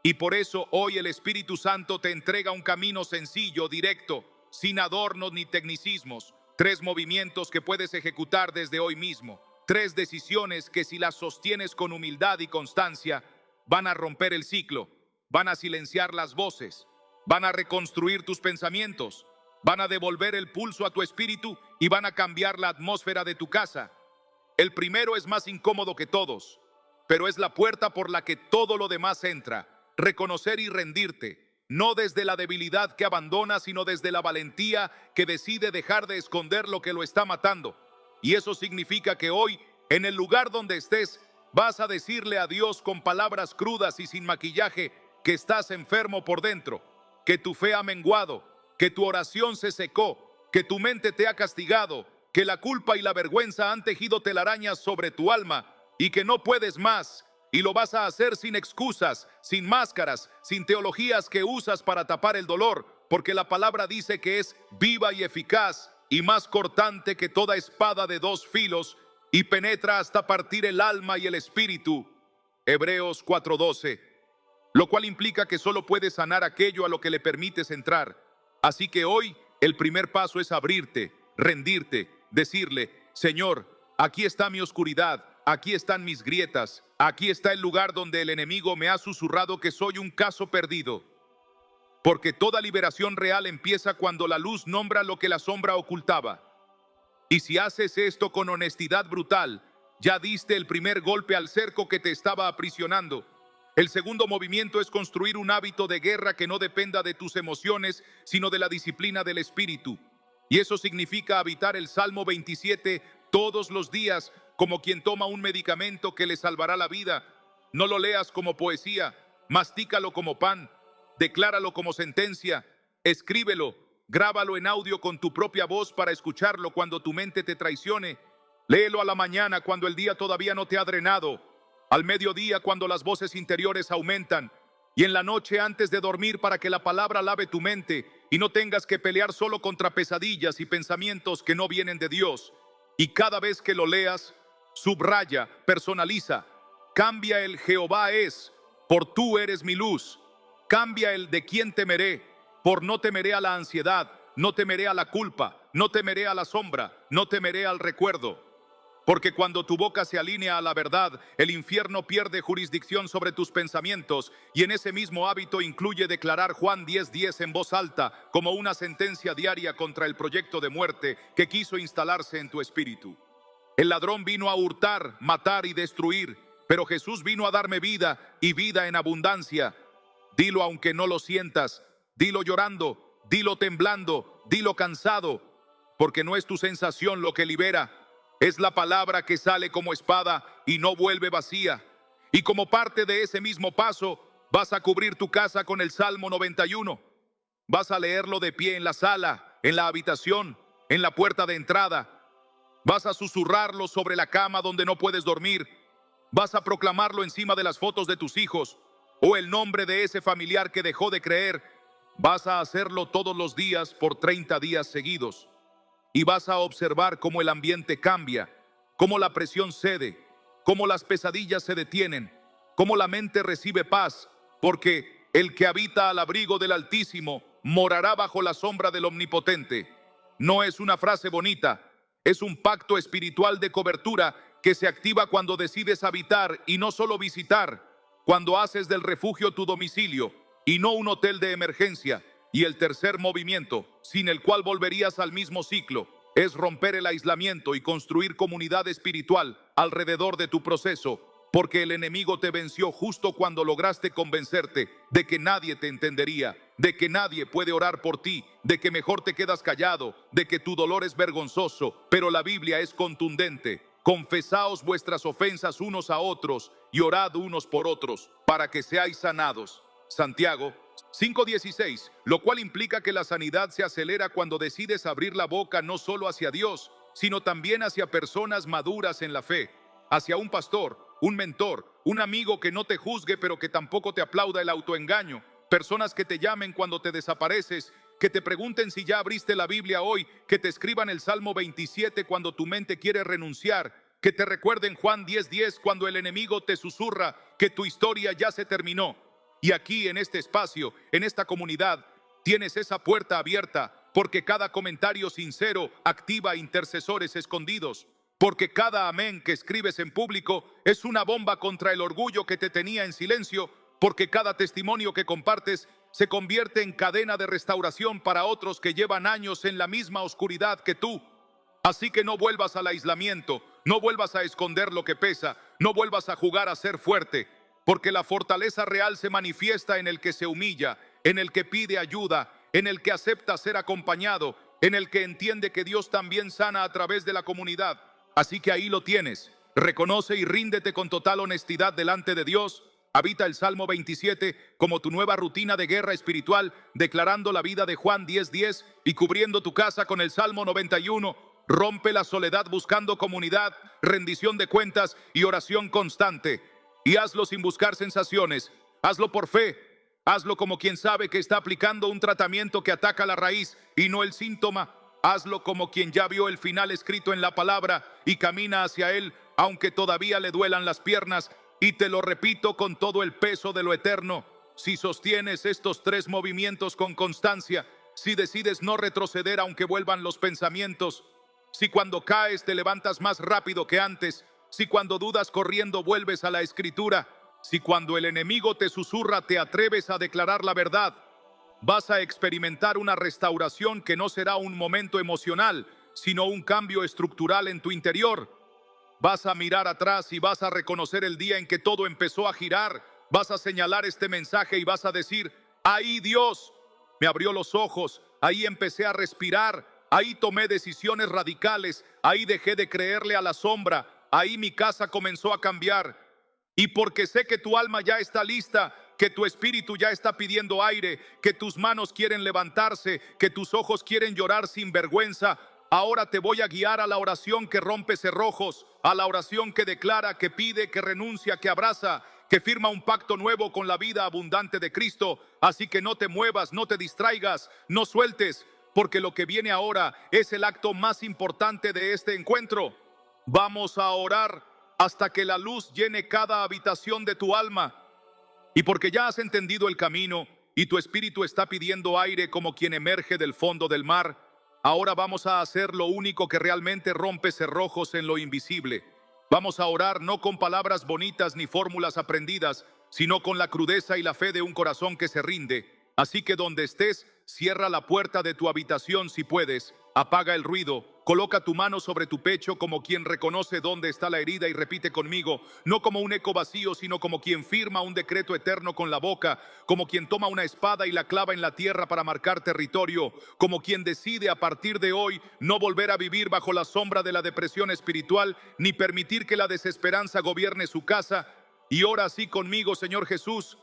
Y por eso hoy el Espíritu Santo te entrega un camino sencillo, directo, sin adornos ni tecnicismos. 3 movimientos que puedes ejecutar desde hoy mismo. 3 decisiones que si las sostienes con humildad y constancia, van a romper el ciclo, van a silenciar las voces, van a reconstruir tus pensamientos, van a devolver el pulso a tu espíritu y van a cambiar la atmósfera de tu casa. El primero es más incómodo que todos, pero es la puerta por la que todo lo demás entra. Reconocer y rendirte, no desde la debilidad que abandona, sino desde la valentía que decide dejar de esconder lo que lo está matando. Y eso significa que hoy, en el lugar donde estés, vas a decirle a Dios con palabras crudas y sin maquillaje que estás enfermo por dentro, que tu fe ha menguado, que tu oración se secó, que tu mente te ha castigado, que la culpa y la vergüenza han tejido telarañas sobre tu alma y que no puedes más. Y lo vas a hacer sin excusas, sin máscaras, sin teologías que usas para tapar el dolor, porque la palabra dice que es viva y eficaz y más cortante que toda espada de 2 filos y penetra hasta partir el alma y el espíritu. Hebreos 4:12. Lo cual implica que solo puedes sanar aquello a lo que le permites entrar. Así que hoy el primer paso es abrirte, rendirte, decirle: Señor, aquí está mi oscuridad, aquí están mis grietas, aquí está el lugar donde el enemigo me ha susurrado que soy un caso perdido. Porque toda liberación real empieza cuando la luz nombra lo que la sombra ocultaba. Y si haces esto con honestidad brutal, ya diste el primer golpe al cerco que te estaba aprisionando. El segundo movimiento es construir un hábito de guerra que no dependa de tus emociones, sino de la disciplina del espíritu. Y eso significa habitar el Salmo 27 todos los días, como quien toma un medicamento que le salvará la vida. No lo leas como poesía, mastícalo como pan, decláralo como sentencia, escríbelo, grábalo en audio con tu propia voz para escucharlo cuando tu mente te traicione. Léelo a la mañana cuando el día todavía no te ha drenado, al mediodía cuando las voces interiores aumentan, y en la noche antes de dormir para que la palabra lave tu mente y no tengas que pelear solo contra pesadillas y pensamientos que no vienen de Dios. Y cada vez que lo leas, Subraya, personaliza. Cambia el Jehová es, por tú eres mi luz. Cambia el de quién temeré, por no temeré a la ansiedad, no temeré a la culpa, no temeré a la sombra, no temeré al recuerdo. Porque cuando tu boca se alinea a la verdad, el infierno pierde jurisdicción sobre tus pensamientos, y en ese mismo hábito incluye declarar Juan 10:10 en voz alta como una sentencia diaria contra el proyecto de muerte que quiso instalarse en tu espíritu. El ladrón vino a hurtar, matar y destruir, pero Jesús vino a darme vida y vida en abundancia. Dilo aunque no lo sientas, dilo llorando, dilo temblando, dilo cansado, porque no es tu sensación lo que libera, es la palabra que sale como espada y no vuelve vacía. Y como parte de ese mismo paso, vas a cubrir tu casa con el Salmo 91. Vas a leerlo de pie en la sala, en la habitación, en la puerta de entrada. Vas a susurrarlo sobre la cama donde no puedes dormir. Vas a proclamarlo encima de las fotos de tus hijos o el nombre de ese familiar que dejó de creer. Vas a hacerlo todos los días por 30 días seguidos. Y vas a observar cómo el ambiente cambia, cómo la presión cede, cómo las pesadillas se detienen, cómo la mente recibe paz, porque el que habita al abrigo del Altísimo morará bajo la sombra del Omnipotente. No es una frase bonita, es un pacto espiritual de cobertura que se activa cuando decides habitar y no solo visitar, cuando haces del refugio tu domicilio y no un hotel de emergencia. Y el tercer movimiento, sin el cual volverías al mismo ciclo, es romper el aislamiento y construir comunidad espiritual alrededor de tu proceso, porque el enemigo te venció justo cuando lograste convencerte de que nadie te entendería, de que nadie puede orar por ti, de que mejor te quedas callado, de que tu dolor es vergonzoso. Pero la Biblia es contundente: confesaos vuestras ofensas unos a otros y orad unos por otros para que seáis sanados. Santiago 5:16, lo cual implica que la sanidad se acelera cuando decides abrir la boca no solo hacia Dios, sino también hacia personas maduras en la fe, hacia un pastor, un mentor, un amigo que no te juzgue pero que tampoco te aplauda el autoengaño, personas que te llamen cuando te desapareces, que te pregunten si ya abriste la Biblia hoy, que te escriban el Salmo 27 cuando tu mente quiere renunciar, que te recuerden Juan 10:10 cuando el enemigo te susurra que tu historia ya se terminó. Y aquí en este espacio, en esta comunidad, tienes esa puerta abierta, porque cada comentario sincero activa intercesores escondidos, porque cada amén que escribes en público es una bomba contra el orgullo que te tenía en silencio, porque cada testimonio que compartes se convierte en cadena de restauración para otros que llevan años en la misma oscuridad que tú. Así que no vuelvas al aislamiento, no vuelvas a esconder lo que pesa, no vuelvas a jugar a ser fuerte, porque la fortaleza real se manifiesta en el que se humilla, en el que pide ayuda, en el que acepta ser acompañado, en el que entiende que Dios también sana a través de la comunidad. Así que ahí lo tienes. Reconoce y ríndete con total honestidad delante de Dios. Habita el Salmo 27 como tu nueva rutina de guerra espiritual, declarando la vida de Juan 10:10 y cubriendo tu casa con el Salmo 91. Rompe la soledad buscando comunidad, rendición de cuentas y oración constante. Y hazlo sin buscar sensaciones, hazlo por fe, hazlo como quien sabe que está aplicando un tratamiento que ataca la raíz y no el síntoma. Hazlo como quien ya vio el final escrito en la palabra y camina hacia él, aunque todavía le duelan las piernas. Y te lo repito con todo el peso de lo eterno: si sostienes estos 3 movimientos con constancia, si decides no retroceder aunque vuelvan los pensamientos, si cuando caes te levantas más rápido que antes, si cuando dudas corriendo vuelves a la escritura, si cuando el enemigo te susurra te atreves a declarar la verdad, vas a experimentar una restauración que no será un momento emocional, sino un cambio estructural en tu interior. Vas a mirar atrás y vas a reconocer el día en que todo empezó a girar. Vas a señalar este mensaje y vas a decir: ahí Dios me abrió los ojos, ahí empecé a respirar, ahí tomé decisiones radicales, ahí dejé de creerle a la sombra, ahí mi casa comenzó a cambiar. Y porque sé que tu alma ya está lista, que tu espíritu ya está pidiendo aire, que tus manos quieren levantarse, que tus ojos quieren llorar sin vergüenza, ahora te voy a guiar a la oración que rompe cerrojos, a la oración que declara, que pide, que renuncia, que abraza, que firma un pacto nuevo con la vida abundante de Cristo. Así que no te muevas, no te distraigas, no sueltes, porque lo que viene ahora es el acto más importante de este encuentro. Vamos a orar hasta que la luz llene cada habitación de tu alma. Y porque ya has entendido el camino y tu espíritu está pidiendo aire como quien emerge del fondo del mar, ahora vamos a hacer lo único que realmente rompe cerrojos en lo invisible. Vamos a orar no con palabras bonitas ni fórmulas aprendidas, sino con la crudeza y la fe de un corazón que se rinde. Así que donde estés, cierra la puerta de tu habitación si puedes, apaga el ruido, coloca tu mano sobre tu pecho como quien reconoce dónde está la herida y repite conmigo, no como un eco vacío, sino como quien firma un decreto eterno con la boca, como quien toma una espada y la clava en la tierra para marcar territorio, como quien decide a partir de hoy no volver a vivir bajo la sombra de la depresión espiritual, ni permitir que la desesperanza gobierne su casa. Y ora así conmigo, Señor Jesús.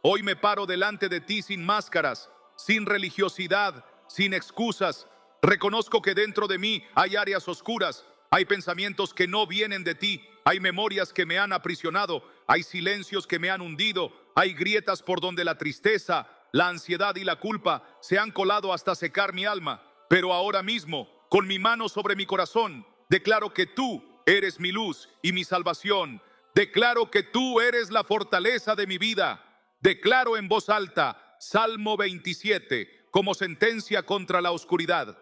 Hoy me paro delante de ti sin máscaras, sin religiosidad, sin excusas. Reconozco que dentro de mí hay áreas oscuras, hay pensamientos que no vienen de ti, hay memorias que me han aprisionado, hay silencios que me han hundido, hay grietas por donde la tristeza, la ansiedad y la culpa se han colado hasta secar mi alma. Pero ahora mismo, con mi mano sobre mi corazón, declaro que tú eres mi luz y mi salvación. Declaro que tú eres la fortaleza de mi vida. Declaro en voz alta, Salmo 27, como sentencia contra la oscuridad.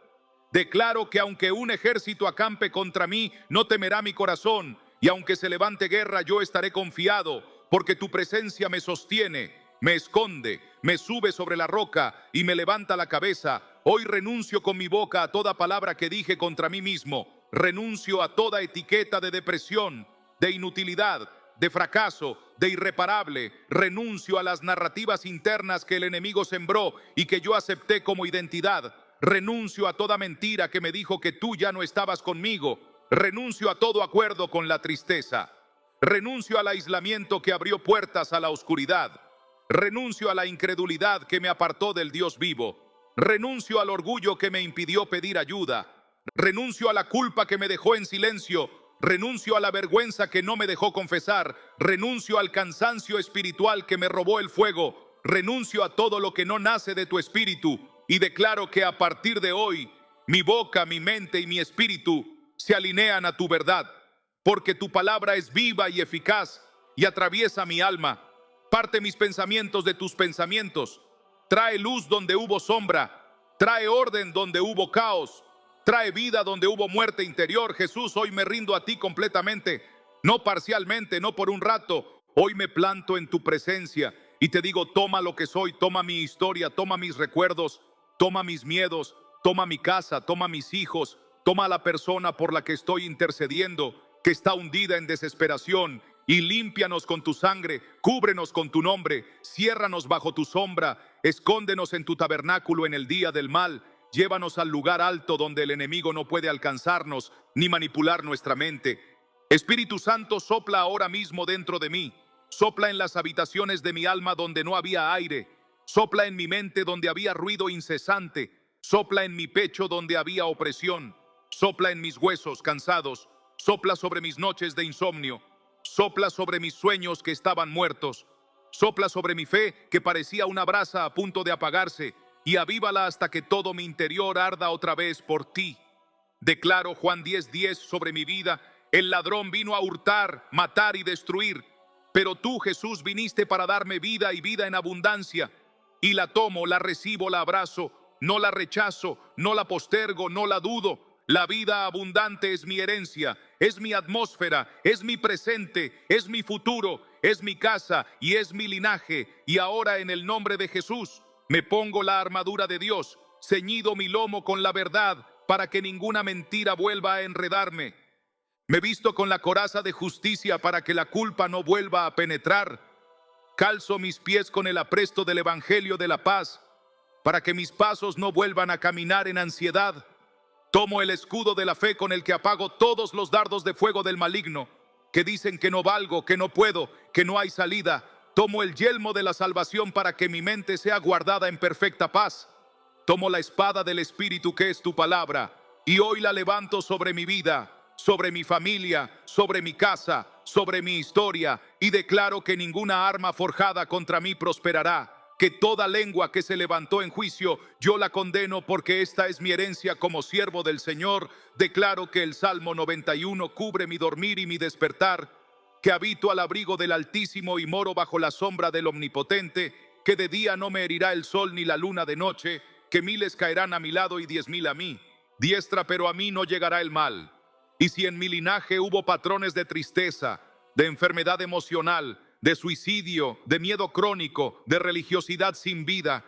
Declaro que aunque un ejército acampe contra mí, no temerá mi corazón, y aunque se levante guerra, yo estaré confiado, porque tu presencia me sostiene, me esconde, me sube sobre la roca y me levanta la cabeza. Hoy renuncio con mi boca a toda palabra que dije contra mí mismo. Renuncio a toda etiqueta de depresión, de inutilidad, de fracaso, de irreparable. Renuncio a las narrativas internas que el enemigo sembró y que yo acepté como identidad. Renuncio a toda mentira que me dijo que tú ya no estabas conmigo. Renuncio a todo acuerdo con la tristeza. Renuncio al aislamiento que abrió puertas a la oscuridad. Renuncio a la incredulidad que me apartó del Dios vivo. Renuncio al orgullo que me impidió pedir ayuda. Renuncio a la culpa que me dejó en silencio. Renuncio a la vergüenza que no me dejó confesar. Renuncio al cansancio espiritual que me robó el fuego. Renuncio a todo lo que no nace de tu espíritu. Y declaro que a partir de hoy, mi boca, mi mente y mi espíritu se alinean a tu verdad. Porque tu palabra es viva y eficaz y atraviesa mi alma. Parte mis pensamientos de tus pensamientos. Trae luz donde hubo sombra. Trae orden donde hubo caos. Trae vida donde hubo muerte interior. Jesús, hoy me rindo a ti completamente, no parcialmente, no por un rato. Hoy me planto en tu presencia y te digo, toma lo que soy, toma mi historia, toma mis recuerdos, toma mis miedos, toma mi casa, toma mis hijos, toma a la persona por la que estoy intercediendo, que está hundida en desesperación, y límpianos con tu sangre, cúbrenos con tu nombre, ciérranos bajo tu sombra, escóndenos en tu tabernáculo en el día del mal. Llévanos al lugar alto donde el enemigo no puede alcanzarnos ni manipular nuestra mente. Espíritu Santo, sopla ahora mismo dentro de mí. Sopla en las habitaciones de mi alma donde no había aire. Sopla en mi mente donde había ruido incesante. Sopla en mi pecho donde había opresión. Sopla en mis huesos cansados. Sopla sobre mis noches de insomnio. Sopla sobre mis sueños que estaban muertos. Sopla sobre mi fe que parecía una brasa a punto de apagarse. Y avívala hasta que todo mi interior arda otra vez por ti. Declaro Juan 10:10 sobre mi vida. El ladrón vino a hurtar, matar y destruir. Pero tú, Jesús, viniste para darme vida y vida en abundancia. Y la tomo, la recibo, la abrazo. No la rechazo, no la postergo, no la dudo. La vida abundante es mi herencia, es mi atmósfera, es mi presente, es mi futuro, es mi casa y es mi linaje. Y ahora en el nombre de Jesús, me pongo la armadura de Dios, ceñido mi lomo con la verdad, para que ninguna mentira vuelva a enredarme. Me visto con la coraza de justicia para que la culpa no vuelva a penetrar. Calzo mis pies con el apresto del evangelio de la paz, para que mis pasos no vuelvan a caminar en ansiedad. Tomo el escudo de la fe con el que apago todos los dardos de fuego del maligno, que dicen que no valgo, que no puedo, que no hay salida. Tomo el yelmo de la salvación para que mi mente sea guardada en perfecta paz. Tomo la espada del Espíritu que es tu palabra y hoy la levanto sobre mi vida, sobre mi familia, sobre mi casa, sobre mi historia y declaro que ninguna arma forjada contra mí prosperará, que toda lengua que se levantó en juicio, yo la condeno porque esta es mi herencia como siervo del Señor. Declaro que el Salmo 91 cubre mi dormir y mi despertar, que habito al abrigo del Altísimo y moro bajo la sombra del Omnipotente, que de día no me herirá el sol ni la luna de noche, que miles caerán a mi lado y 10,000 a mí diestra, pero a mí no llegará el mal. Y si en mi linaje hubo patrones de tristeza, de enfermedad emocional, de suicidio, de miedo crónico, de religiosidad sin vida,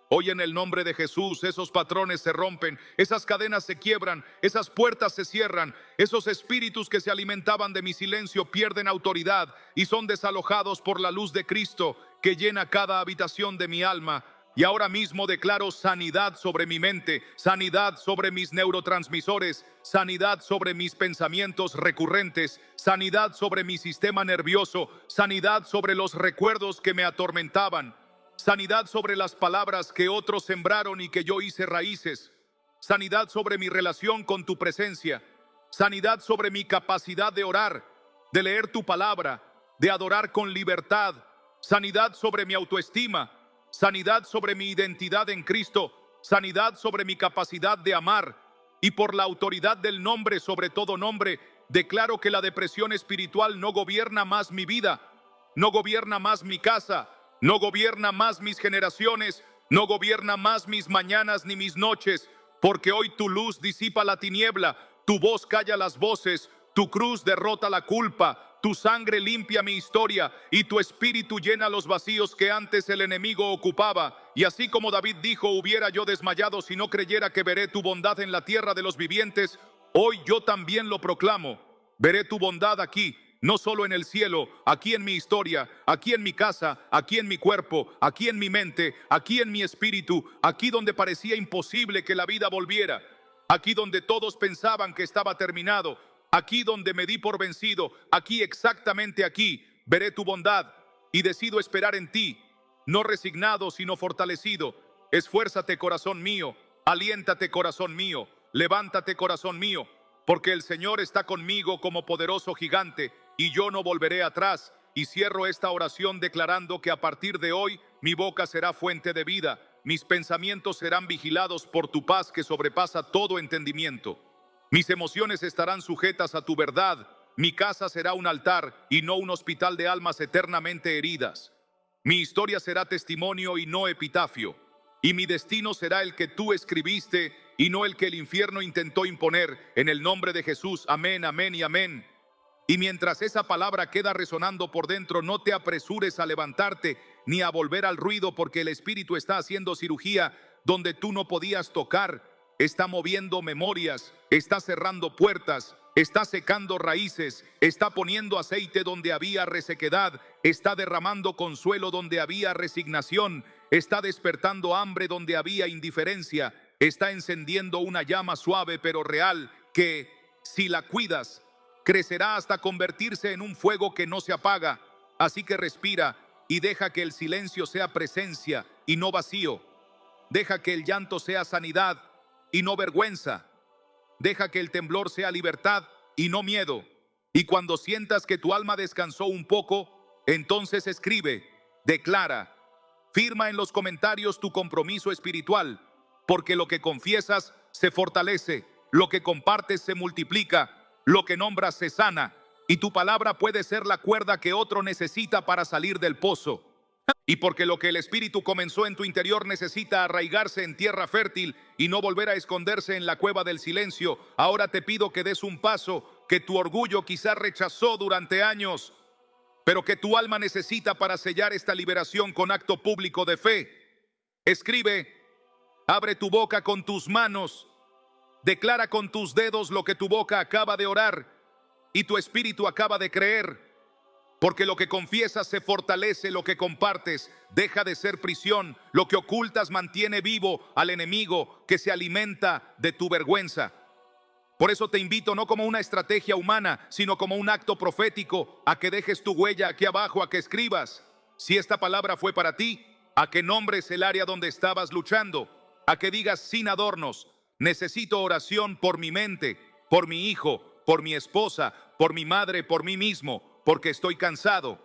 hoy en el nombre de Jesús esos patrones se rompen, esas cadenas se quiebran, esas puertas se cierran, esos espíritus que se alimentaban de mi silencio pierden autoridad y son desalojados por la luz de Cristo que llena cada habitación de mi alma. Y ahora mismo declaro sanidad sobre mi mente, sanidad sobre mis neurotransmisores, sanidad sobre mis pensamientos recurrentes, sanidad sobre mi sistema nervioso, sanidad sobre los recuerdos que me atormentaban, sanidad sobre las palabras que otros sembraron y que yo hice raíces, sanidad sobre mi relación con tu presencia, sanidad sobre mi capacidad de orar, de leer tu palabra, de adorar con libertad, sanidad sobre mi autoestima, sanidad sobre mi identidad en Cristo, sanidad sobre mi capacidad de amar, y por la autoridad del nombre sobre todo nombre, declaro que la depresión espiritual no gobierna más mi vida, no gobierna más mi casa, no gobierna más mis generaciones, no gobierna más mis mañanas ni mis noches, porque hoy tu luz disipa la tiniebla, tu voz calla las voces, tu cruz derrota la culpa, tu sangre limpia mi historia y tu espíritu llena los vacíos que antes el enemigo ocupaba. Y así como David dijo, hubiera yo desmayado si no creyera que veré tu bondad en la tierra de los vivientes, hoy yo también lo proclamo. Veré tu bondad aquí, no solo en el cielo, aquí en mi historia, aquí en mi casa, aquí en mi cuerpo, aquí en mi mente, aquí en mi espíritu, aquí donde parecía imposible que la vida volviera, aquí donde todos pensaban que estaba terminado, aquí donde me di por vencido, aquí, exactamente aquí, veré tu bondad y decido esperar en ti, no resignado, sino fortalecido. Esfuérzate, corazón mío, aliéntate, corazón mío, levántate, corazón mío, porque el Señor está conmigo como poderoso gigante y yo no volveré atrás. Y cierro esta oración declarando que a partir de hoy mi boca será fuente de vida, mis pensamientos serán vigilados por tu paz que sobrepasa todo entendimiento. Mis emociones estarán sujetas a tu verdad. Mi casa será un altar y no un hospital de almas eternamente heridas. Mi historia será testimonio y no epitafio. Y mi destino será el que tú escribiste y no el que el infierno intentó imponer. En el nombre de Jesús, amén, amén y amén. Y mientras esa palabra queda resonando por dentro, no te apresures a levantarte ni a volver al ruido, porque el Espíritu está haciendo cirugía donde tú no podías tocar. Está moviendo memorias, está cerrando puertas, está secando raíces, está poniendo aceite donde había resequedad, está derramando consuelo donde había resignación, está despertando hambre donde había indiferencia, está encendiendo una llama suave pero real que, si la cuidas, crecerá hasta convertirse en un fuego que no se apaga. Así que respira y deja que el silencio sea presencia y no vacío. Deja que el llanto sea sanidad y no vergüenza. Deja que el temblor sea libertad y no miedo. Y cuando sientas que tu alma descansó un poco, entonces escribe, declara, firma en los comentarios tu compromiso espiritual, porque lo que confiesas se fortalece, lo que compartes se multiplica, lo que nombras se sana, y tu palabra puede ser la cuerda que otro necesita para salir del pozo. Y porque lo que el Espíritu comenzó en tu interior necesita arraigarse en tierra fértil y no volver a esconderse en la cueva del silencio, ahora te pido que des un paso que tu orgullo quizás rechazó durante años, pero que tu alma necesita para sellar esta liberación con acto público de fe. Escribe, abre tu boca con tus manos, declara con tus dedos lo que tu boca acaba de orar y tu espíritu acaba de creer. Porque lo que confiesas se fortalece, lo que compartes deja de ser prisión, lo que ocultas mantiene vivo al enemigo que se alimenta de tu vergüenza. Por eso te invito, no como una estrategia humana, sino como un acto profético, a que dejes tu huella aquí abajo, a que escribas. Si esta palabra fue para ti, a que nombres el área donde estabas luchando, a que digas sin adornos, necesito oración por mi mente, por mi hijo, por mi esposa, por mi madre, por mí mismo, porque estoy cansado,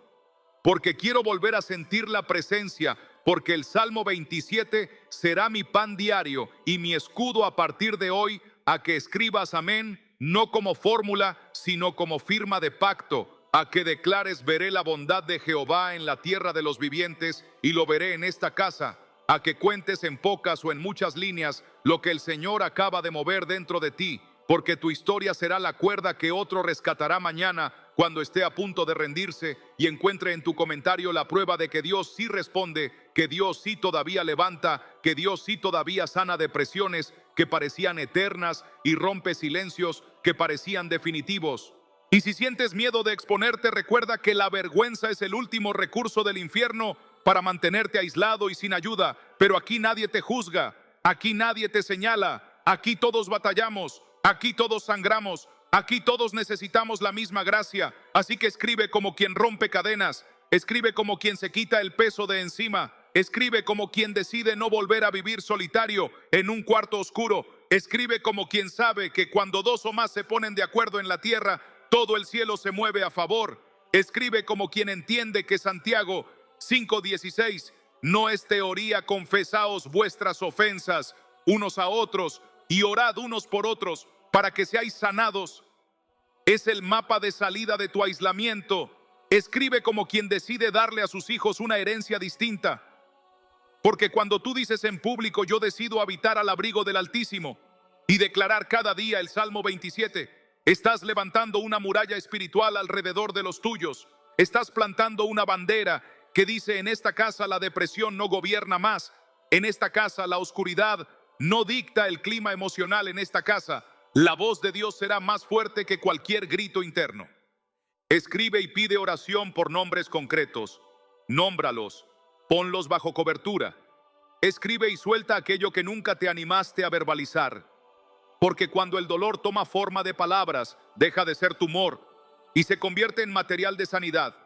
porque quiero volver a sentir la presencia, porque el Salmo 27 será mi pan diario y mi escudo a partir de hoy, a que escribas amén, no como fórmula, sino como firma de pacto, a que declares veré la bondad de Jehová en la tierra de los vivientes y lo veré en esta casa, a que cuentes en pocas o en muchas líneas lo que el Señor acaba de mover dentro de ti, porque tu historia será la cuerda que otro rescatará mañana cuando esté a punto de rendirse y encuentre en tu comentario la prueba de que Dios sí responde, que Dios sí todavía levanta, que Dios sí todavía sana depresiones que parecían eternas y rompe silencios que parecían definitivos. Y si sientes miedo de exponerte, recuerda que la vergüenza es el último recurso del infierno para mantenerte aislado y sin ayuda. Pero aquí nadie te juzga, aquí nadie te señala, aquí todos batallamos, aquí todos sangramos, aquí todos necesitamos la misma gracia. Así que escribe como quien rompe cadenas, escribe como quien se quita el peso de encima, escribe como quien decide no volver a vivir solitario en un cuarto oscuro, escribe como quien sabe que cuando dos o más se ponen de acuerdo en la tierra, todo el cielo se mueve a favor. Escribe como quien entiende que Santiago 5:16 no es teoría. Confesaos vuestras ofensas unos a otros y orad unos por otros para que seáis sanados. Es el mapa de salida de tu aislamiento. Escribe como quien decide darle a sus hijos una herencia distinta. Porque cuando tú dices en público, yo decido habitar al abrigo del Altísimo y declarar cada día el Salmo 27, estás levantando una muralla espiritual alrededor de los tuyos. Estás plantando una bandera que dice: en esta casa la depresión no gobierna más. En esta casa la oscuridad no dicta el clima emocional. En esta casa la voz de Dios será más fuerte que cualquier grito interno. Escribe y pide oración por nombres concretos. Nómbralos, ponlos bajo cobertura. Escribe y suelta aquello que nunca te animaste a verbalizar. Porque cuando el dolor toma forma de palabras, deja de ser tumor y se convierte en material de sanidad.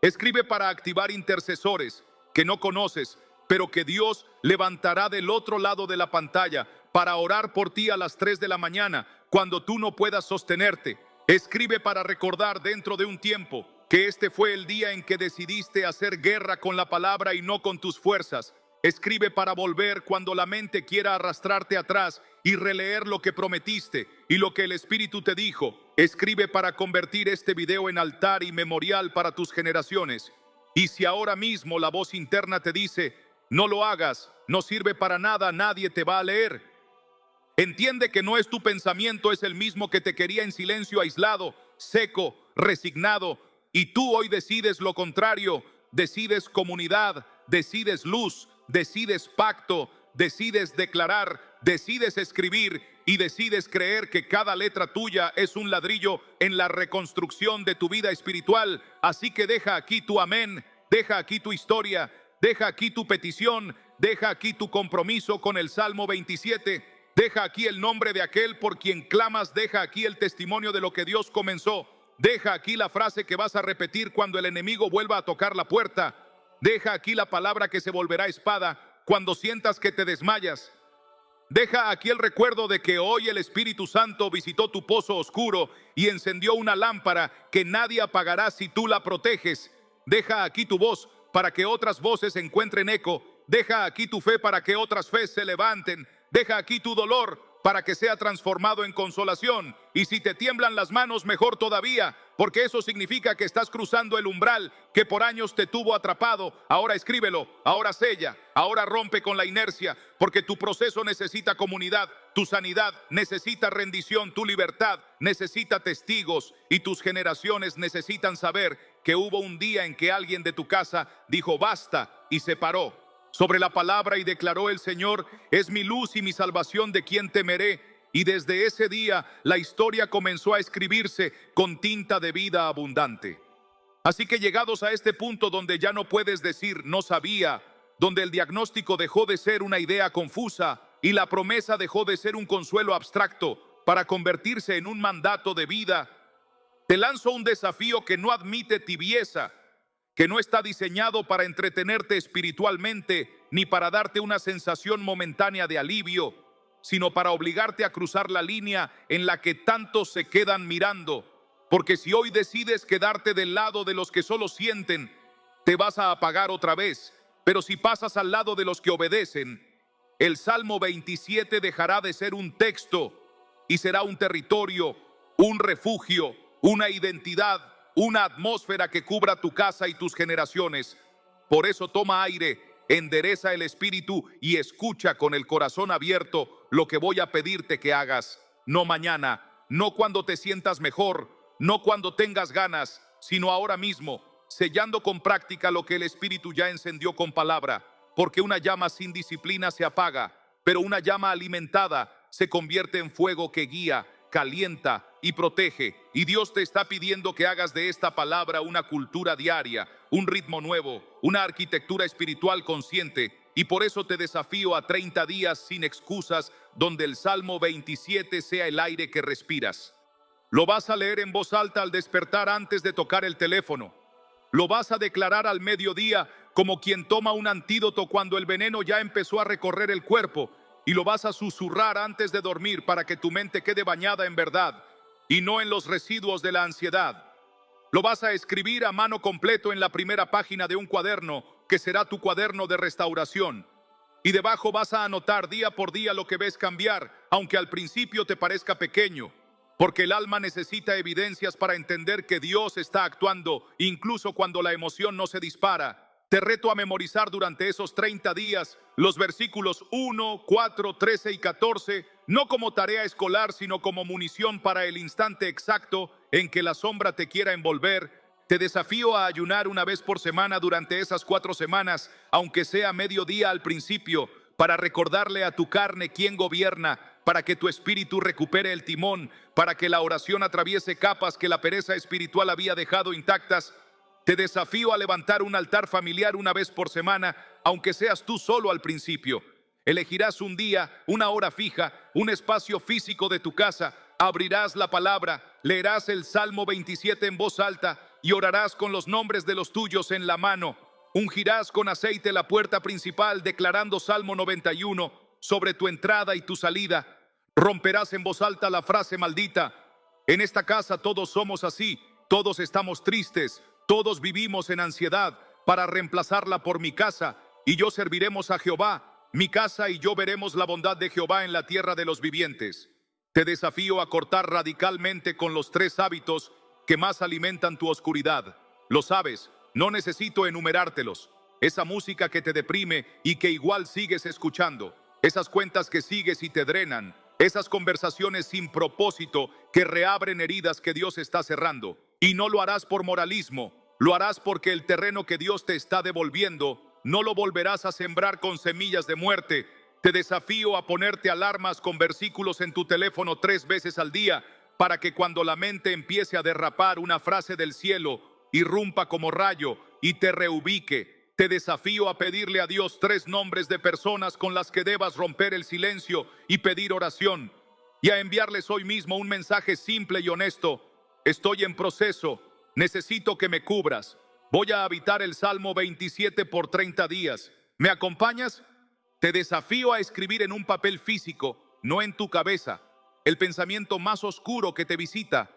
Escribe para activar intercesores que no conoces, pero que Dios levantará del otro lado de la pantalla para orar por ti a las 3 de la mañana, cuando tú no puedas sostenerte. Escribe para recordar dentro de un tiempo que este fue el día en que decidiste hacer guerra con la palabra y no con tus fuerzas. Escribe para volver cuando la mente quiera arrastrarte atrás y releer lo que prometiste y lo que el Espíritu te dijo. Escribe para convertir este video en altar y memorial para tus generaciones. Y si ahora mismo la voz interna te dice: no lo hagas, no sirve para nada, nadie te va a leer, entiende que no es tu pensamiento, es el mismo que te quería en silencio, aislado, seco, resignado. Y tú hoy decides lo contrario, decides comunidad, decides luz, decides pacto, decides declarar, decides escribir y decides creer que cada letra tuya es un ladrillo en la reconstrucción de tu vida espiritual. Así que deja aquí tu amén, deja aquí tu historia, deja aquí tu petición, deja aquí tu compromiso con el Salmo 27, deja aquí el nombre de aquel por quien clamas, deja aquí el testimonio de lo que Dios comenzó, deja aquí la frase que vas a repetir cuando el enemigo vuelva a tocar la puerta. Deja aquí la palabra que se volverá espada cuando sientas que te desmayas. Deja aquí el recuerdo de que hoy el Espíritu Santo visitó tu pozo oscuro y encendió una lámpara que nadie apagará si tú la proteges. Deja aquí tu voz para que otras voces encuentren eco. Deja aquí tu fe para que otras fe se levanten. Deja aquí tu dolor para que sea transformado en consolación. Y si te tiemblan las manos, mejor todavía, porque eso significa que estás cruzando el umbral que por años te tuvo atrapado. Ahora escríbelo, ahora sella, ahora rompe con la inercia, porque tu proceso necesita comunidad, tu sanidad necesita rendición, tu libertad necesita testigos y tus generaciones necesitan saber que hubo un día en que alguien de tu casa dijo basta y se paró sobre la palabra y declaró: el Señor es mi luz y mi salvación, ¿de quién temeré? Y desde ese día la historia comenzó a escribirse con tinta de vida abundante. Así que llegados a este punto donde ya no puedes decir no sabía, donde el diagnóstico dejó de ser una idea confusa y la promesa dejó de ser un consuelo abstracto para convertirse en un mandato de vida, te lanzo un desafío que no admite tibieza, que no está diseñado para entretenerte espiritualmente ni para darte una sensación momentánea de alivio, sino para obligarte a cruzar la línea en la que tantos se quedan mirando. Porque si hoy decides quedarte del lado de los que solo sienten, te vas a apagar otra vez. Pero si pasas al lado de los que obedecen, el Salmo 27 dejará de ser un texto y será un territorio, un refugio, una identidad, una atmósfera que cubra tu casa y tus generaciones. Por eso toma aire, endereza el espíritu y escucha con el corazón abierto lo que voy a pedirte que hagas. No mañana, no cuando te sientas mejor, no cuando tengas ganas, sino ahora mismo, sellando con práctica lo que el espíritu ya encendió con palabra. Porque una llama sin disciplina se apaga, pero una llama alimentada se convierte en fuego que guía, calienta y protege. Y Dios te está pidiendo que hagas de esta palabra una cultura diaria, un ritmo nuevo, una arquitectura espiritual consciente. Y por eso te desafío a 30 días sin excusas, donde el Salmo 27 sea el aire que respiras. Lo vas a leer en voz alta al despertar antes de tocar el teléfono. Lo vas a declarar al mediodía como quien toma un antídoto cuando el veneno ya empezó a recorrer el cuerpo, y lo vas a susurrar antes de dormir para que tu mente quede bañada en verdad y no en los residuos de la ansiedad. Lo vas a escribir a mano completo en la primera página de un cuaderno que será tu cuaderno de restauración. Y debajo vas a anotar día por día lo que ves cambiar, aunque al principio te parezca pequeño. Porque el alma necesita evidencias para entender que Dios está actuando, incluso cuando la emoción no se dispara. Te reto a memorizar durante esos 30 días los versículos 1, 4, 13 y 14, no como tarea escolar, sino como munición para el instante exacto en que la sombra te quiera envolver. Te desafío a ayunar una vez por semana durante esas 4 semanas, aunque sea mediodía al principio, para recordarle a tu carne quién gobierna, para que tu espíritu recupere el timón, para que la oración atraviese capas que la pereza espiritual había dejado intactas. Te desafío a levantar un altar familiar una vez por semana, aunque seas tú solo al principio. Elegirás un día, una hora fija, un espacio físico de tu casa, abrirás la palabra, leerás el Salmo 27 en voz alta y orarás con los nombres de los tuyos en la mano. Ungirás con aceite la puerta principal declarando Salmo 91 sobre tu entrada y tu salida. Romperás en voz alta la frase maldita: en esta casa todos somos así, todos estamos tristes, todos vivimos en ansiedad, para reemplazarla por mi casa, y yo serviremos a Jehová, mi casa y yo veremos la bondad de Jehová en la tierra de los vivientes. Te desafío a cortar radicalmente con los 3 hábitos que más alimentan tu oscuridad. Lo sabes, no necesito enumerártelos. Esa música que te deprime y que igual sigues escuchando. Esas cuentas que sigues y te drenan. Esas conversaciones sin propósito que reabren heridas que Dios está cerrando. Y no lo harás por moralismo, lo harás porque el terreno que Dios te está devolviendo no lo volverás a sembrar con semillas de muerte. Te desafío a ponerte alarmas con versículos en tu teléfono 3 veces al día, para que cuando la mente empiece a derrapar, una frase del cielo irrumpa como rayo y te reubique. Te desafío a pedirle a Dios 3 nombres de personas con las que debas romper el silencio y pedir oración, y a enviarles hoy mismo un mensaje simple y honesto: estoy en proceso, necesito que me cubras. Voy a habitar el Salmo 27 por 30 días. ¿Me acompañas? Te desafío a escribir en un papel físico, no en tu cabeza, el pensamiento más oscuro que te visita,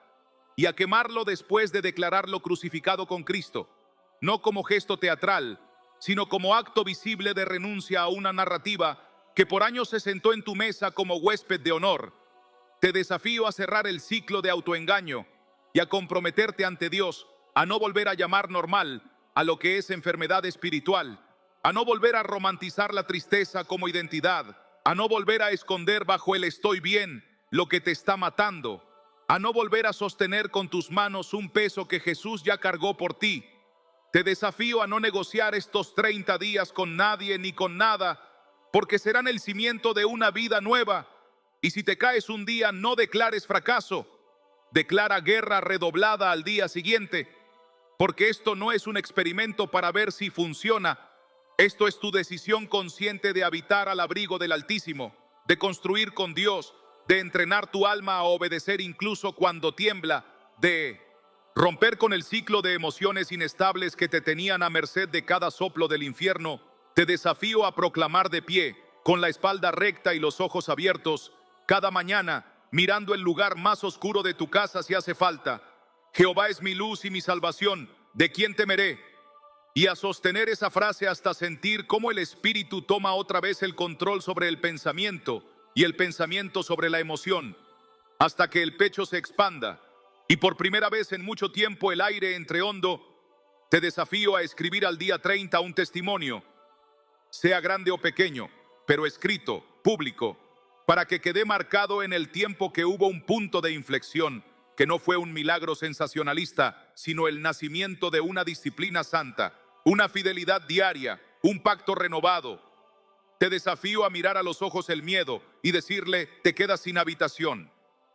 y a quemarlo después de declararlo crucificado con Cristo, no como gesto teatral, sino como acto visible de renuncia a una narrativa que por años se sentó en tu mesa como huésped de honor. Te desafío a cerrar el ciclo de autoengaño y a comprometerte ante Dios, a no volver a llamar normal a lo que es enfermedad espiritual, a no volver a romantizar la tristeza como identidad, a no volver a esconder bajo el estoy bien lo que te está matando, a no volver a sostener con tus manos un peso que Jesús ya cargó por ti. Te desafío a no negociar estos 30 días con nadie ni con nada, porque serán el cimiento de una vida nueva. Y si te caes un día, no declares fracaso. Declara guerra redoblada al día siguiente, porque esto no es un experimento para ver si funciona. Esto es tu decisión consciente de habitar al abrigo del Altísimo, de construir con Dios, de entrenar tu alma a obedecer incluso cuando tiembla, de romper con el ciclo de emociones inestables que te tenían a merced de cada soplo del infierno. Te desafío a proclamar de pie, con la espalda recta y los ojos abiertos, cada mañana, mirando el lugar más oscuro de tu casa si hace falta: Jehová es mi luz y mi salvación, ¿de quién temeré? y a sostener esa frase hasta sentir cómo el espíritu toma otra vez el control sobre el pensamiento y el pensamiento sobre la emoción, hasta que el pecho se expanda y por primera vez en mucho tiempo el aire entre hondo. Te desafío a escribir al día 30 un testimonio, sea grande o pequeño, pero escrito, público, para que quede marcado en el tiempo que hubo un punto de inflexión, que no fue un milagro sensacionalista, sino el nacimiento de una disciplina santa, una fidelidad diaria, un pacto renovado. Te desafío a mirar a los ojos el miedo y decirle, te quedas sin habitación.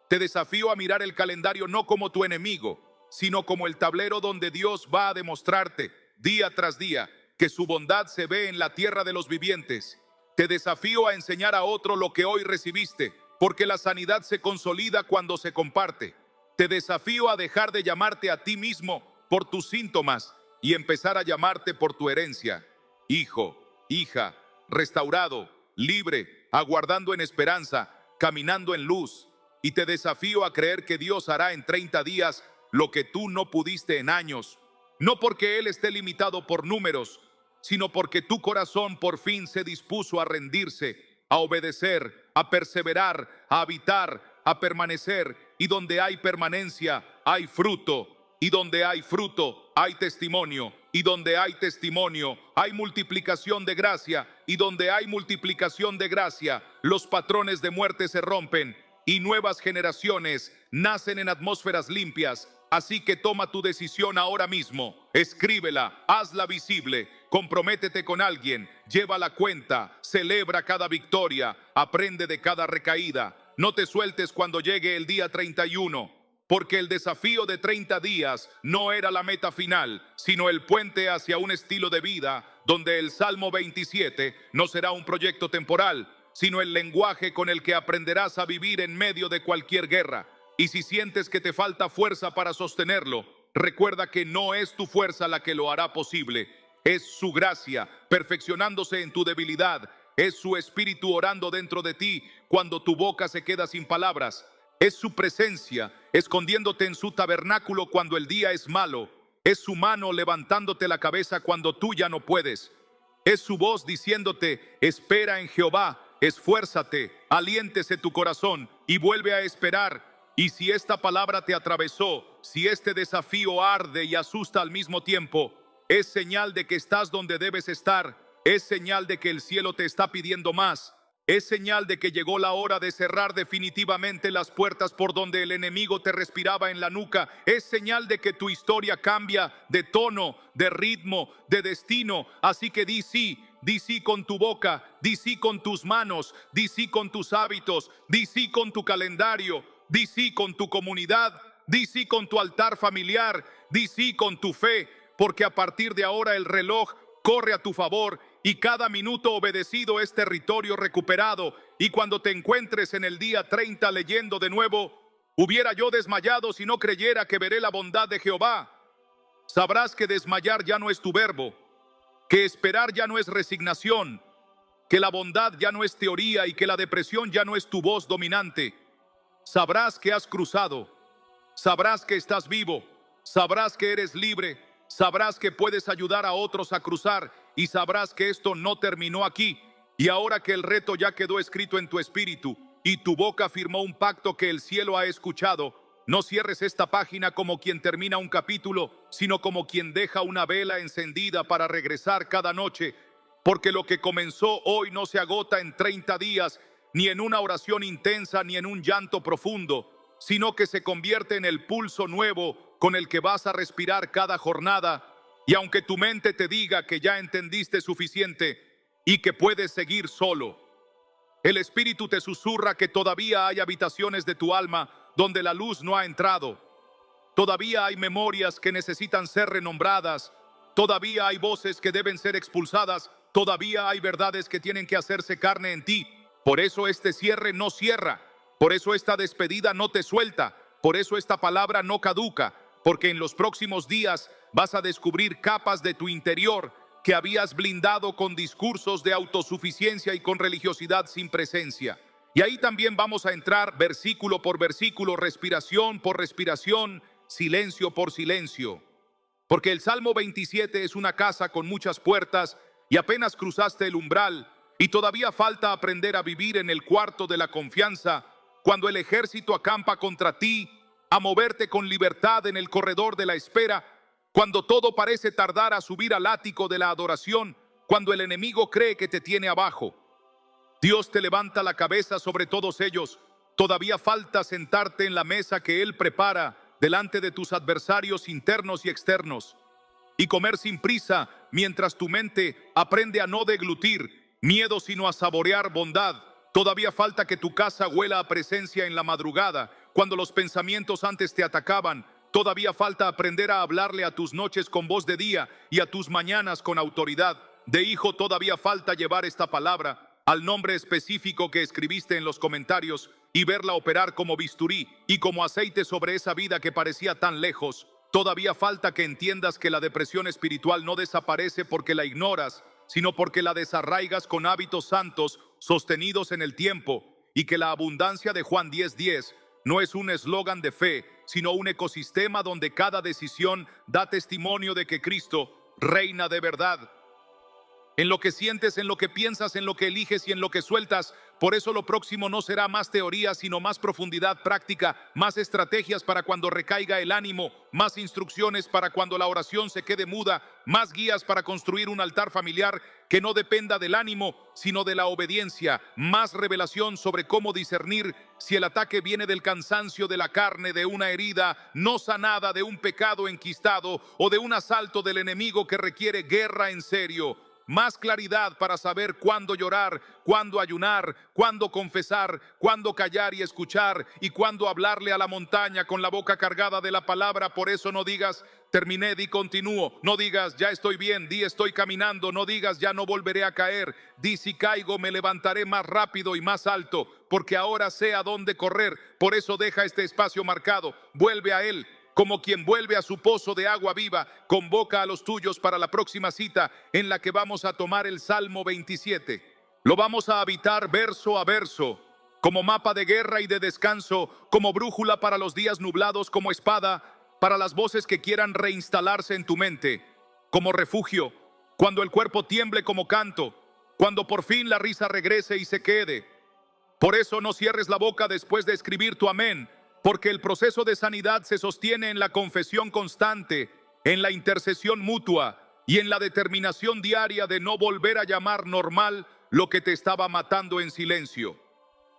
Te desafío a mirar el calendario no como tu enemigo, sino como el tablero donde Dios va a demostrarte, día tras día, que su bondad se ve en la tierra de los vivientes. Te desafío a enseñar a otro lo que hoy recibiste, porque la sanidad se consolida cuando se comparte. Te desafío a dejar de llamarte a ti mismo por tus síntomas y empezar a llamarte por tu herencia. Hijo, hija, restaurado, libre, aguardando en esperanza, caminando en luz. Y te desafío a creer que Dios hará en 30 días lo que tú no pudiste en años. No porque Él esté limitado por números, sino porque tu corazón por fin se dispuso a rendirse, a obedecer, a perseverar, a habitar, a permanecer. Y donde hay permanencia, hay fruto. Y donde hay fruto, hay testimonio. Y donde hay testimonio, hay multiplicación de gracia. Y donde hay multiplicación de gracia, los patrones de muerte se rompen y nuevas generaciones nacen en atmósferas limpias. Así que toma tu decisión ahora mismo, escríbela, hazla visible, comprométete con alguien, lleva la cuenta, celebra cada victoria, aprende de cada recaída. No te sueltes cuando llegue el día 31, porque el desafío de 30 días no era la meta final, sino el puente hacia un estilo de vida donde el Salmo 27 no será un proyecto temporal, sino el lenguaje con el que aprenderás a vivir en medio de cualquier guerra. Y si sientes que te falta fuerza para sostenerlo, recuerda que no es tu fuerza la que lo hará posible, es su gracia perfeccionándose en tu debilidad, es su espíritu orando dentro de ti cuando tu boca se queda sin palabras, es su presencia escondiéndote en su tabernáculo cuando el día es malo, es su mano levantándote la cabeza cuando tú ya no puedes, es su voz diciéndote, espera en Jehová, esfuérzate, aliéntese tu corazón y vuelve a esperar. Y si esta palabra te atravesó, si este desafío arde y asusta al mismo tiempo, es señal de que estás donde debes estar, es señal de que el cielo te está pidiendo más, es señal de que llegó la hora de cerrar definitivamente las puertas por donde el enemigo te respiraba en la nuca, es señal de que tu historia cambia de tono, de ritmo, de destino. Así que di sí con tu boca, di sí con tus manos, di sí con tus hábitos, di sí con tu calendario, di sí con tu comunidad, di sí con tu altar familiar, di sí con tu fe, porque a partir de ahora el reloj corre a tu favor y cada minuto obedecido es territorio recuperado. Y cuando te encuentres en el día 30 leyendo de nuevo, hubiera yo desmayado si no creyera que veré la bondad de Jehová. Sabrás que desmayar ya no es tu verbo, que esperar ya no es resignación, que la bondad ya no es teoría y que la depresión ya no es tu voz dominante. Sabrás que has cruzado, sabrás que estás vivo, sabrás que eres libre, sabrás que puedes ayudar a otros a cruzar y sabrás que esto no terminó aquí. Y ahora que el reto ya quedó escrito en tu espíritu y tu boca firmó un pacto que el cielo ha escuchado, no cierres esta página como quien termina un capítulo, sino como quien deja una vela encendida para regresar cada noche, porque lo que comenzó hoy no se agota en 30 días, ni en una oración intensa, ni en un llanto profundo, sino que se convierte en el pulso nuevo con el que vas a respirar cada jornada. Y aunque tu mente te diga que ya entendiste suficiente y que puedes seguir solo, el Espíritu te susurra que todavía hay habitaciones de tu alma donde la luz no ha entrado. Todavía hay memorias que necesitan ser renombradas. Todavía hay voces que deben ser expulsadas. Todavía hay verdades que tienen que hacerse carne en ti. Por eso este cierre no cierra. Por eso esta despedida no te suelta. Por eso esta palabra no caduca. Porque en los próximos días vas a descubrir capas de tu interior que habías blindado con discursos de autosuficiencia y con religiosidad sin presencia. Y ahí también vamos a entrar versículo por versículo, respiración por respiración, silencio por silencio. Porque el Salmo 27 es una casa con muchas puertas y apenas cruzaste el umbral y todavía falta aprender a vivir en el cuarto de la confianza cuando el ejército acampa contra ti, a moverte con libertad en el corredor de la espera, cuando todo parece tardar a subir al ático de la adoración, cuando el enemigo cree que te tiene abajo. Dios te levanta la cabeza sobre todos ellos. Todavía falta sentarte en la mesa que Él prepara delante de tus adversarios internos y externos y comer sin prisa mientras tu mente aprende a no deglutir miedo sino a saborear bondad. Todavía falta que tu casa huela a presencia en la madrugada cuando los pensamientos antes te atacaban. Todavía falta aprender a hablarle a tus noches con voz de día y a tus mañanas con autoridad de hijo. Todavía falta llevar esta palabra al nombre específico que escribiste en los comentarios y verla operar como bisturí y como aceite sobre esa vida que parecía tan lejos. Todavía falta que entiendas que la depresión espiritual no desaparece porque la ignoras, sino porque la desarraigas con hábitos santos sostenidos en el tiempo, y que la abundancia de Juan 10:10 no es un eslogan de fe, sino un ecosistema donde cada decisión da testimonio de que Cristo reina de verdad. En lo que sientes, en lo que piensas, en lo que eliges y en lo que sueltas. Por eso lo próximo no será más teoría, sino más profundidad práctica, más estrategias para cuando recaiga el ánimo, más instrucciones para cuando la oración se quede muda, más guías para construir un altar familiar que no dependa del ánimo, sino de la obediencia, más revelación sobre cómo discernir si el ataque viene del cansancio de la carne, de una herida no sanada, de un pecado enquistado o de un asalto del enemigo que requiere guerra en serio. Más claridad para saber cuándo llorar, cuándo ayunar, cuándo confesar, cuándo callar y escuchar y cuándo hablarle a la montaña con la boca cargada de la palabra. Por eso no digas terminé, di continúo. No digas ya estoy bien, di estoy caminando. No digas ya no volveré a caer. Di si caigo me levantaré más rápido y más alto, porque ahora sé a dónde correr. Por eso deja este espacio marcado, vuelve a él. Como quien vuelve a su pozo de agua viva, convoca a los tuyos para la próxima cita en la que vamos a tomar el Salmo 27. Lo vamos a habitar verso a verso, como mapa de guerra y de descanso, como brújula para los días nublados, como espada para las voces que quieran reinstalarse en tu mente, como refugio, cuando el cuerpo tiemble como canto, cuando por fin la risa regrese y se quede. Por eso no cierres la boca después de escribir tu amén, porque el proceso de sanidad se sostiene en la confesión constante, en la intercesión mutua y en la determinación diaria de no volver a llamar normal lo que te estaba matando en silencio.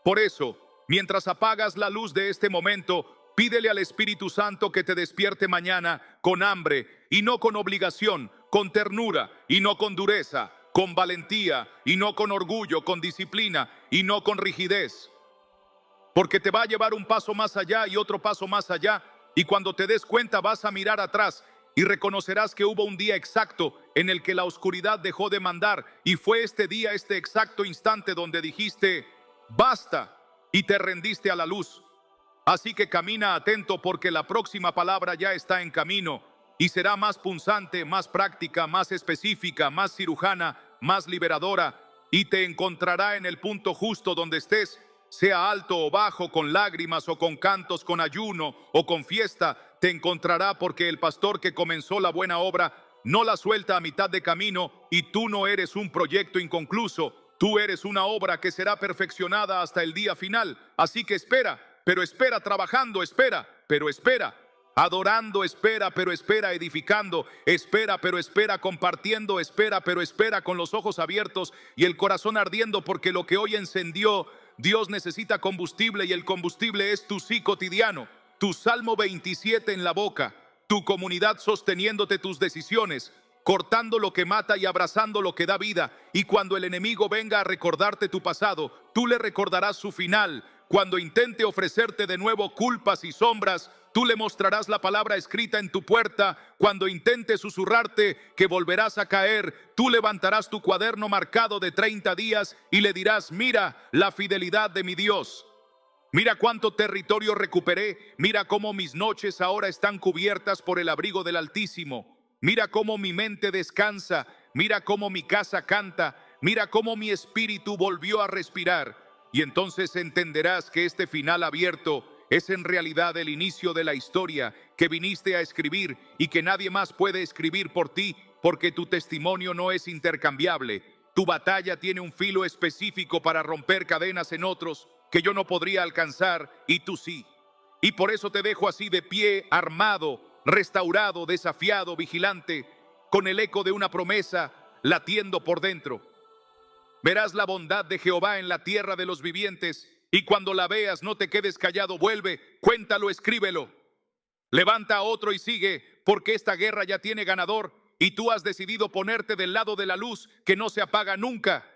Por eso, mientras apagas la luz de este momento, pídele al Espíritu Santo que te despierte mañana con hambre y no con obligación, con ternura y no con dureza, con valentía y no con orgullo, con disciplina y no con rigidez. Porque te va a llevar un paso más allá y otro paso más allá, y cuando te des cuenta vas a mirar atrás y reconocerás que hubo un día exacto en el que la oscuridad dejó de mandar, y fue este día, este exacto instante donde dijiste basta y te rendiste a la luz. Así que camina atento, porque la próxima palabra ya está en camino y será más punzante, más práctica, más específica, más cirujana, más liberadora, y te encontrará en el punto justo donde estés, sea alto o bajo, con lágrimas o con cantos, con ayuno o con fiesta. Te encontrará, porque el pastor que comenzó la buena obra no la suelta a mitad de camino, y tú no eres un proyecto inconcluso, tú eres una obra que será perfeccionada hasta el día final. Así que espera, pero espera trabajando, espera, pero espera adorando, espera, pero espera edificando, espera, pero espera compartiendo, espera, pero espera con los ojos abiertos y el corazón ardiendo, porque lo que hoy encendió Dios necesita combustible, y el combustible es tu sí cotidiano, tu Salmo 27 en la boca, tu comunidad sosteniéndote tus decisiones, cortando lo que mata y abrazando lo que da vida. Y cuando el enemigo venga a recordarte tu pasado, tú le recordarás su final. Cuando intente ofrecerte de nuevo culpas y sombras, tú le mostrarás la palabra escrita en tu puerta. Cuando intente susurrarte que volverás a caer, tú levantarás tu cuaderno marcado de 30 días y le dirás: mira la fidelidad de mi Dios. Mira cuánto territorio recuperé. Mira cómo mis noches ahora están cubiertas por el abrigo del Altísimo. Mira cómo mi mente descansa. Mira cómo mi casa canta. Mira cómo mi espíritu volvió a respirar. Y entonces entenderás que este final abierto es en realidad el inicio de la historia que viniste a escribir y que nadie más puede escribir por ti porque tu testimonio no es intercambiable. Tu batalla tiene un filo específico para romper cadenas en otros que yo no podría alcanzar y tú sí. Y por eso te dejo así de pie, armado, restaurado, desafiado, vigilante, con el eco de una promesa latiendo por dentro. Verás la bondad de Jehová en la tierra de los vivientes, y cuando la veas no te quedes callado, vuelve, cuéntalo, escríbelo. Levanta a otro y sigue, porque esta guerra ya tiene ganador, y tú has decidido ponerte del lado de la luz que no se apaga nunca.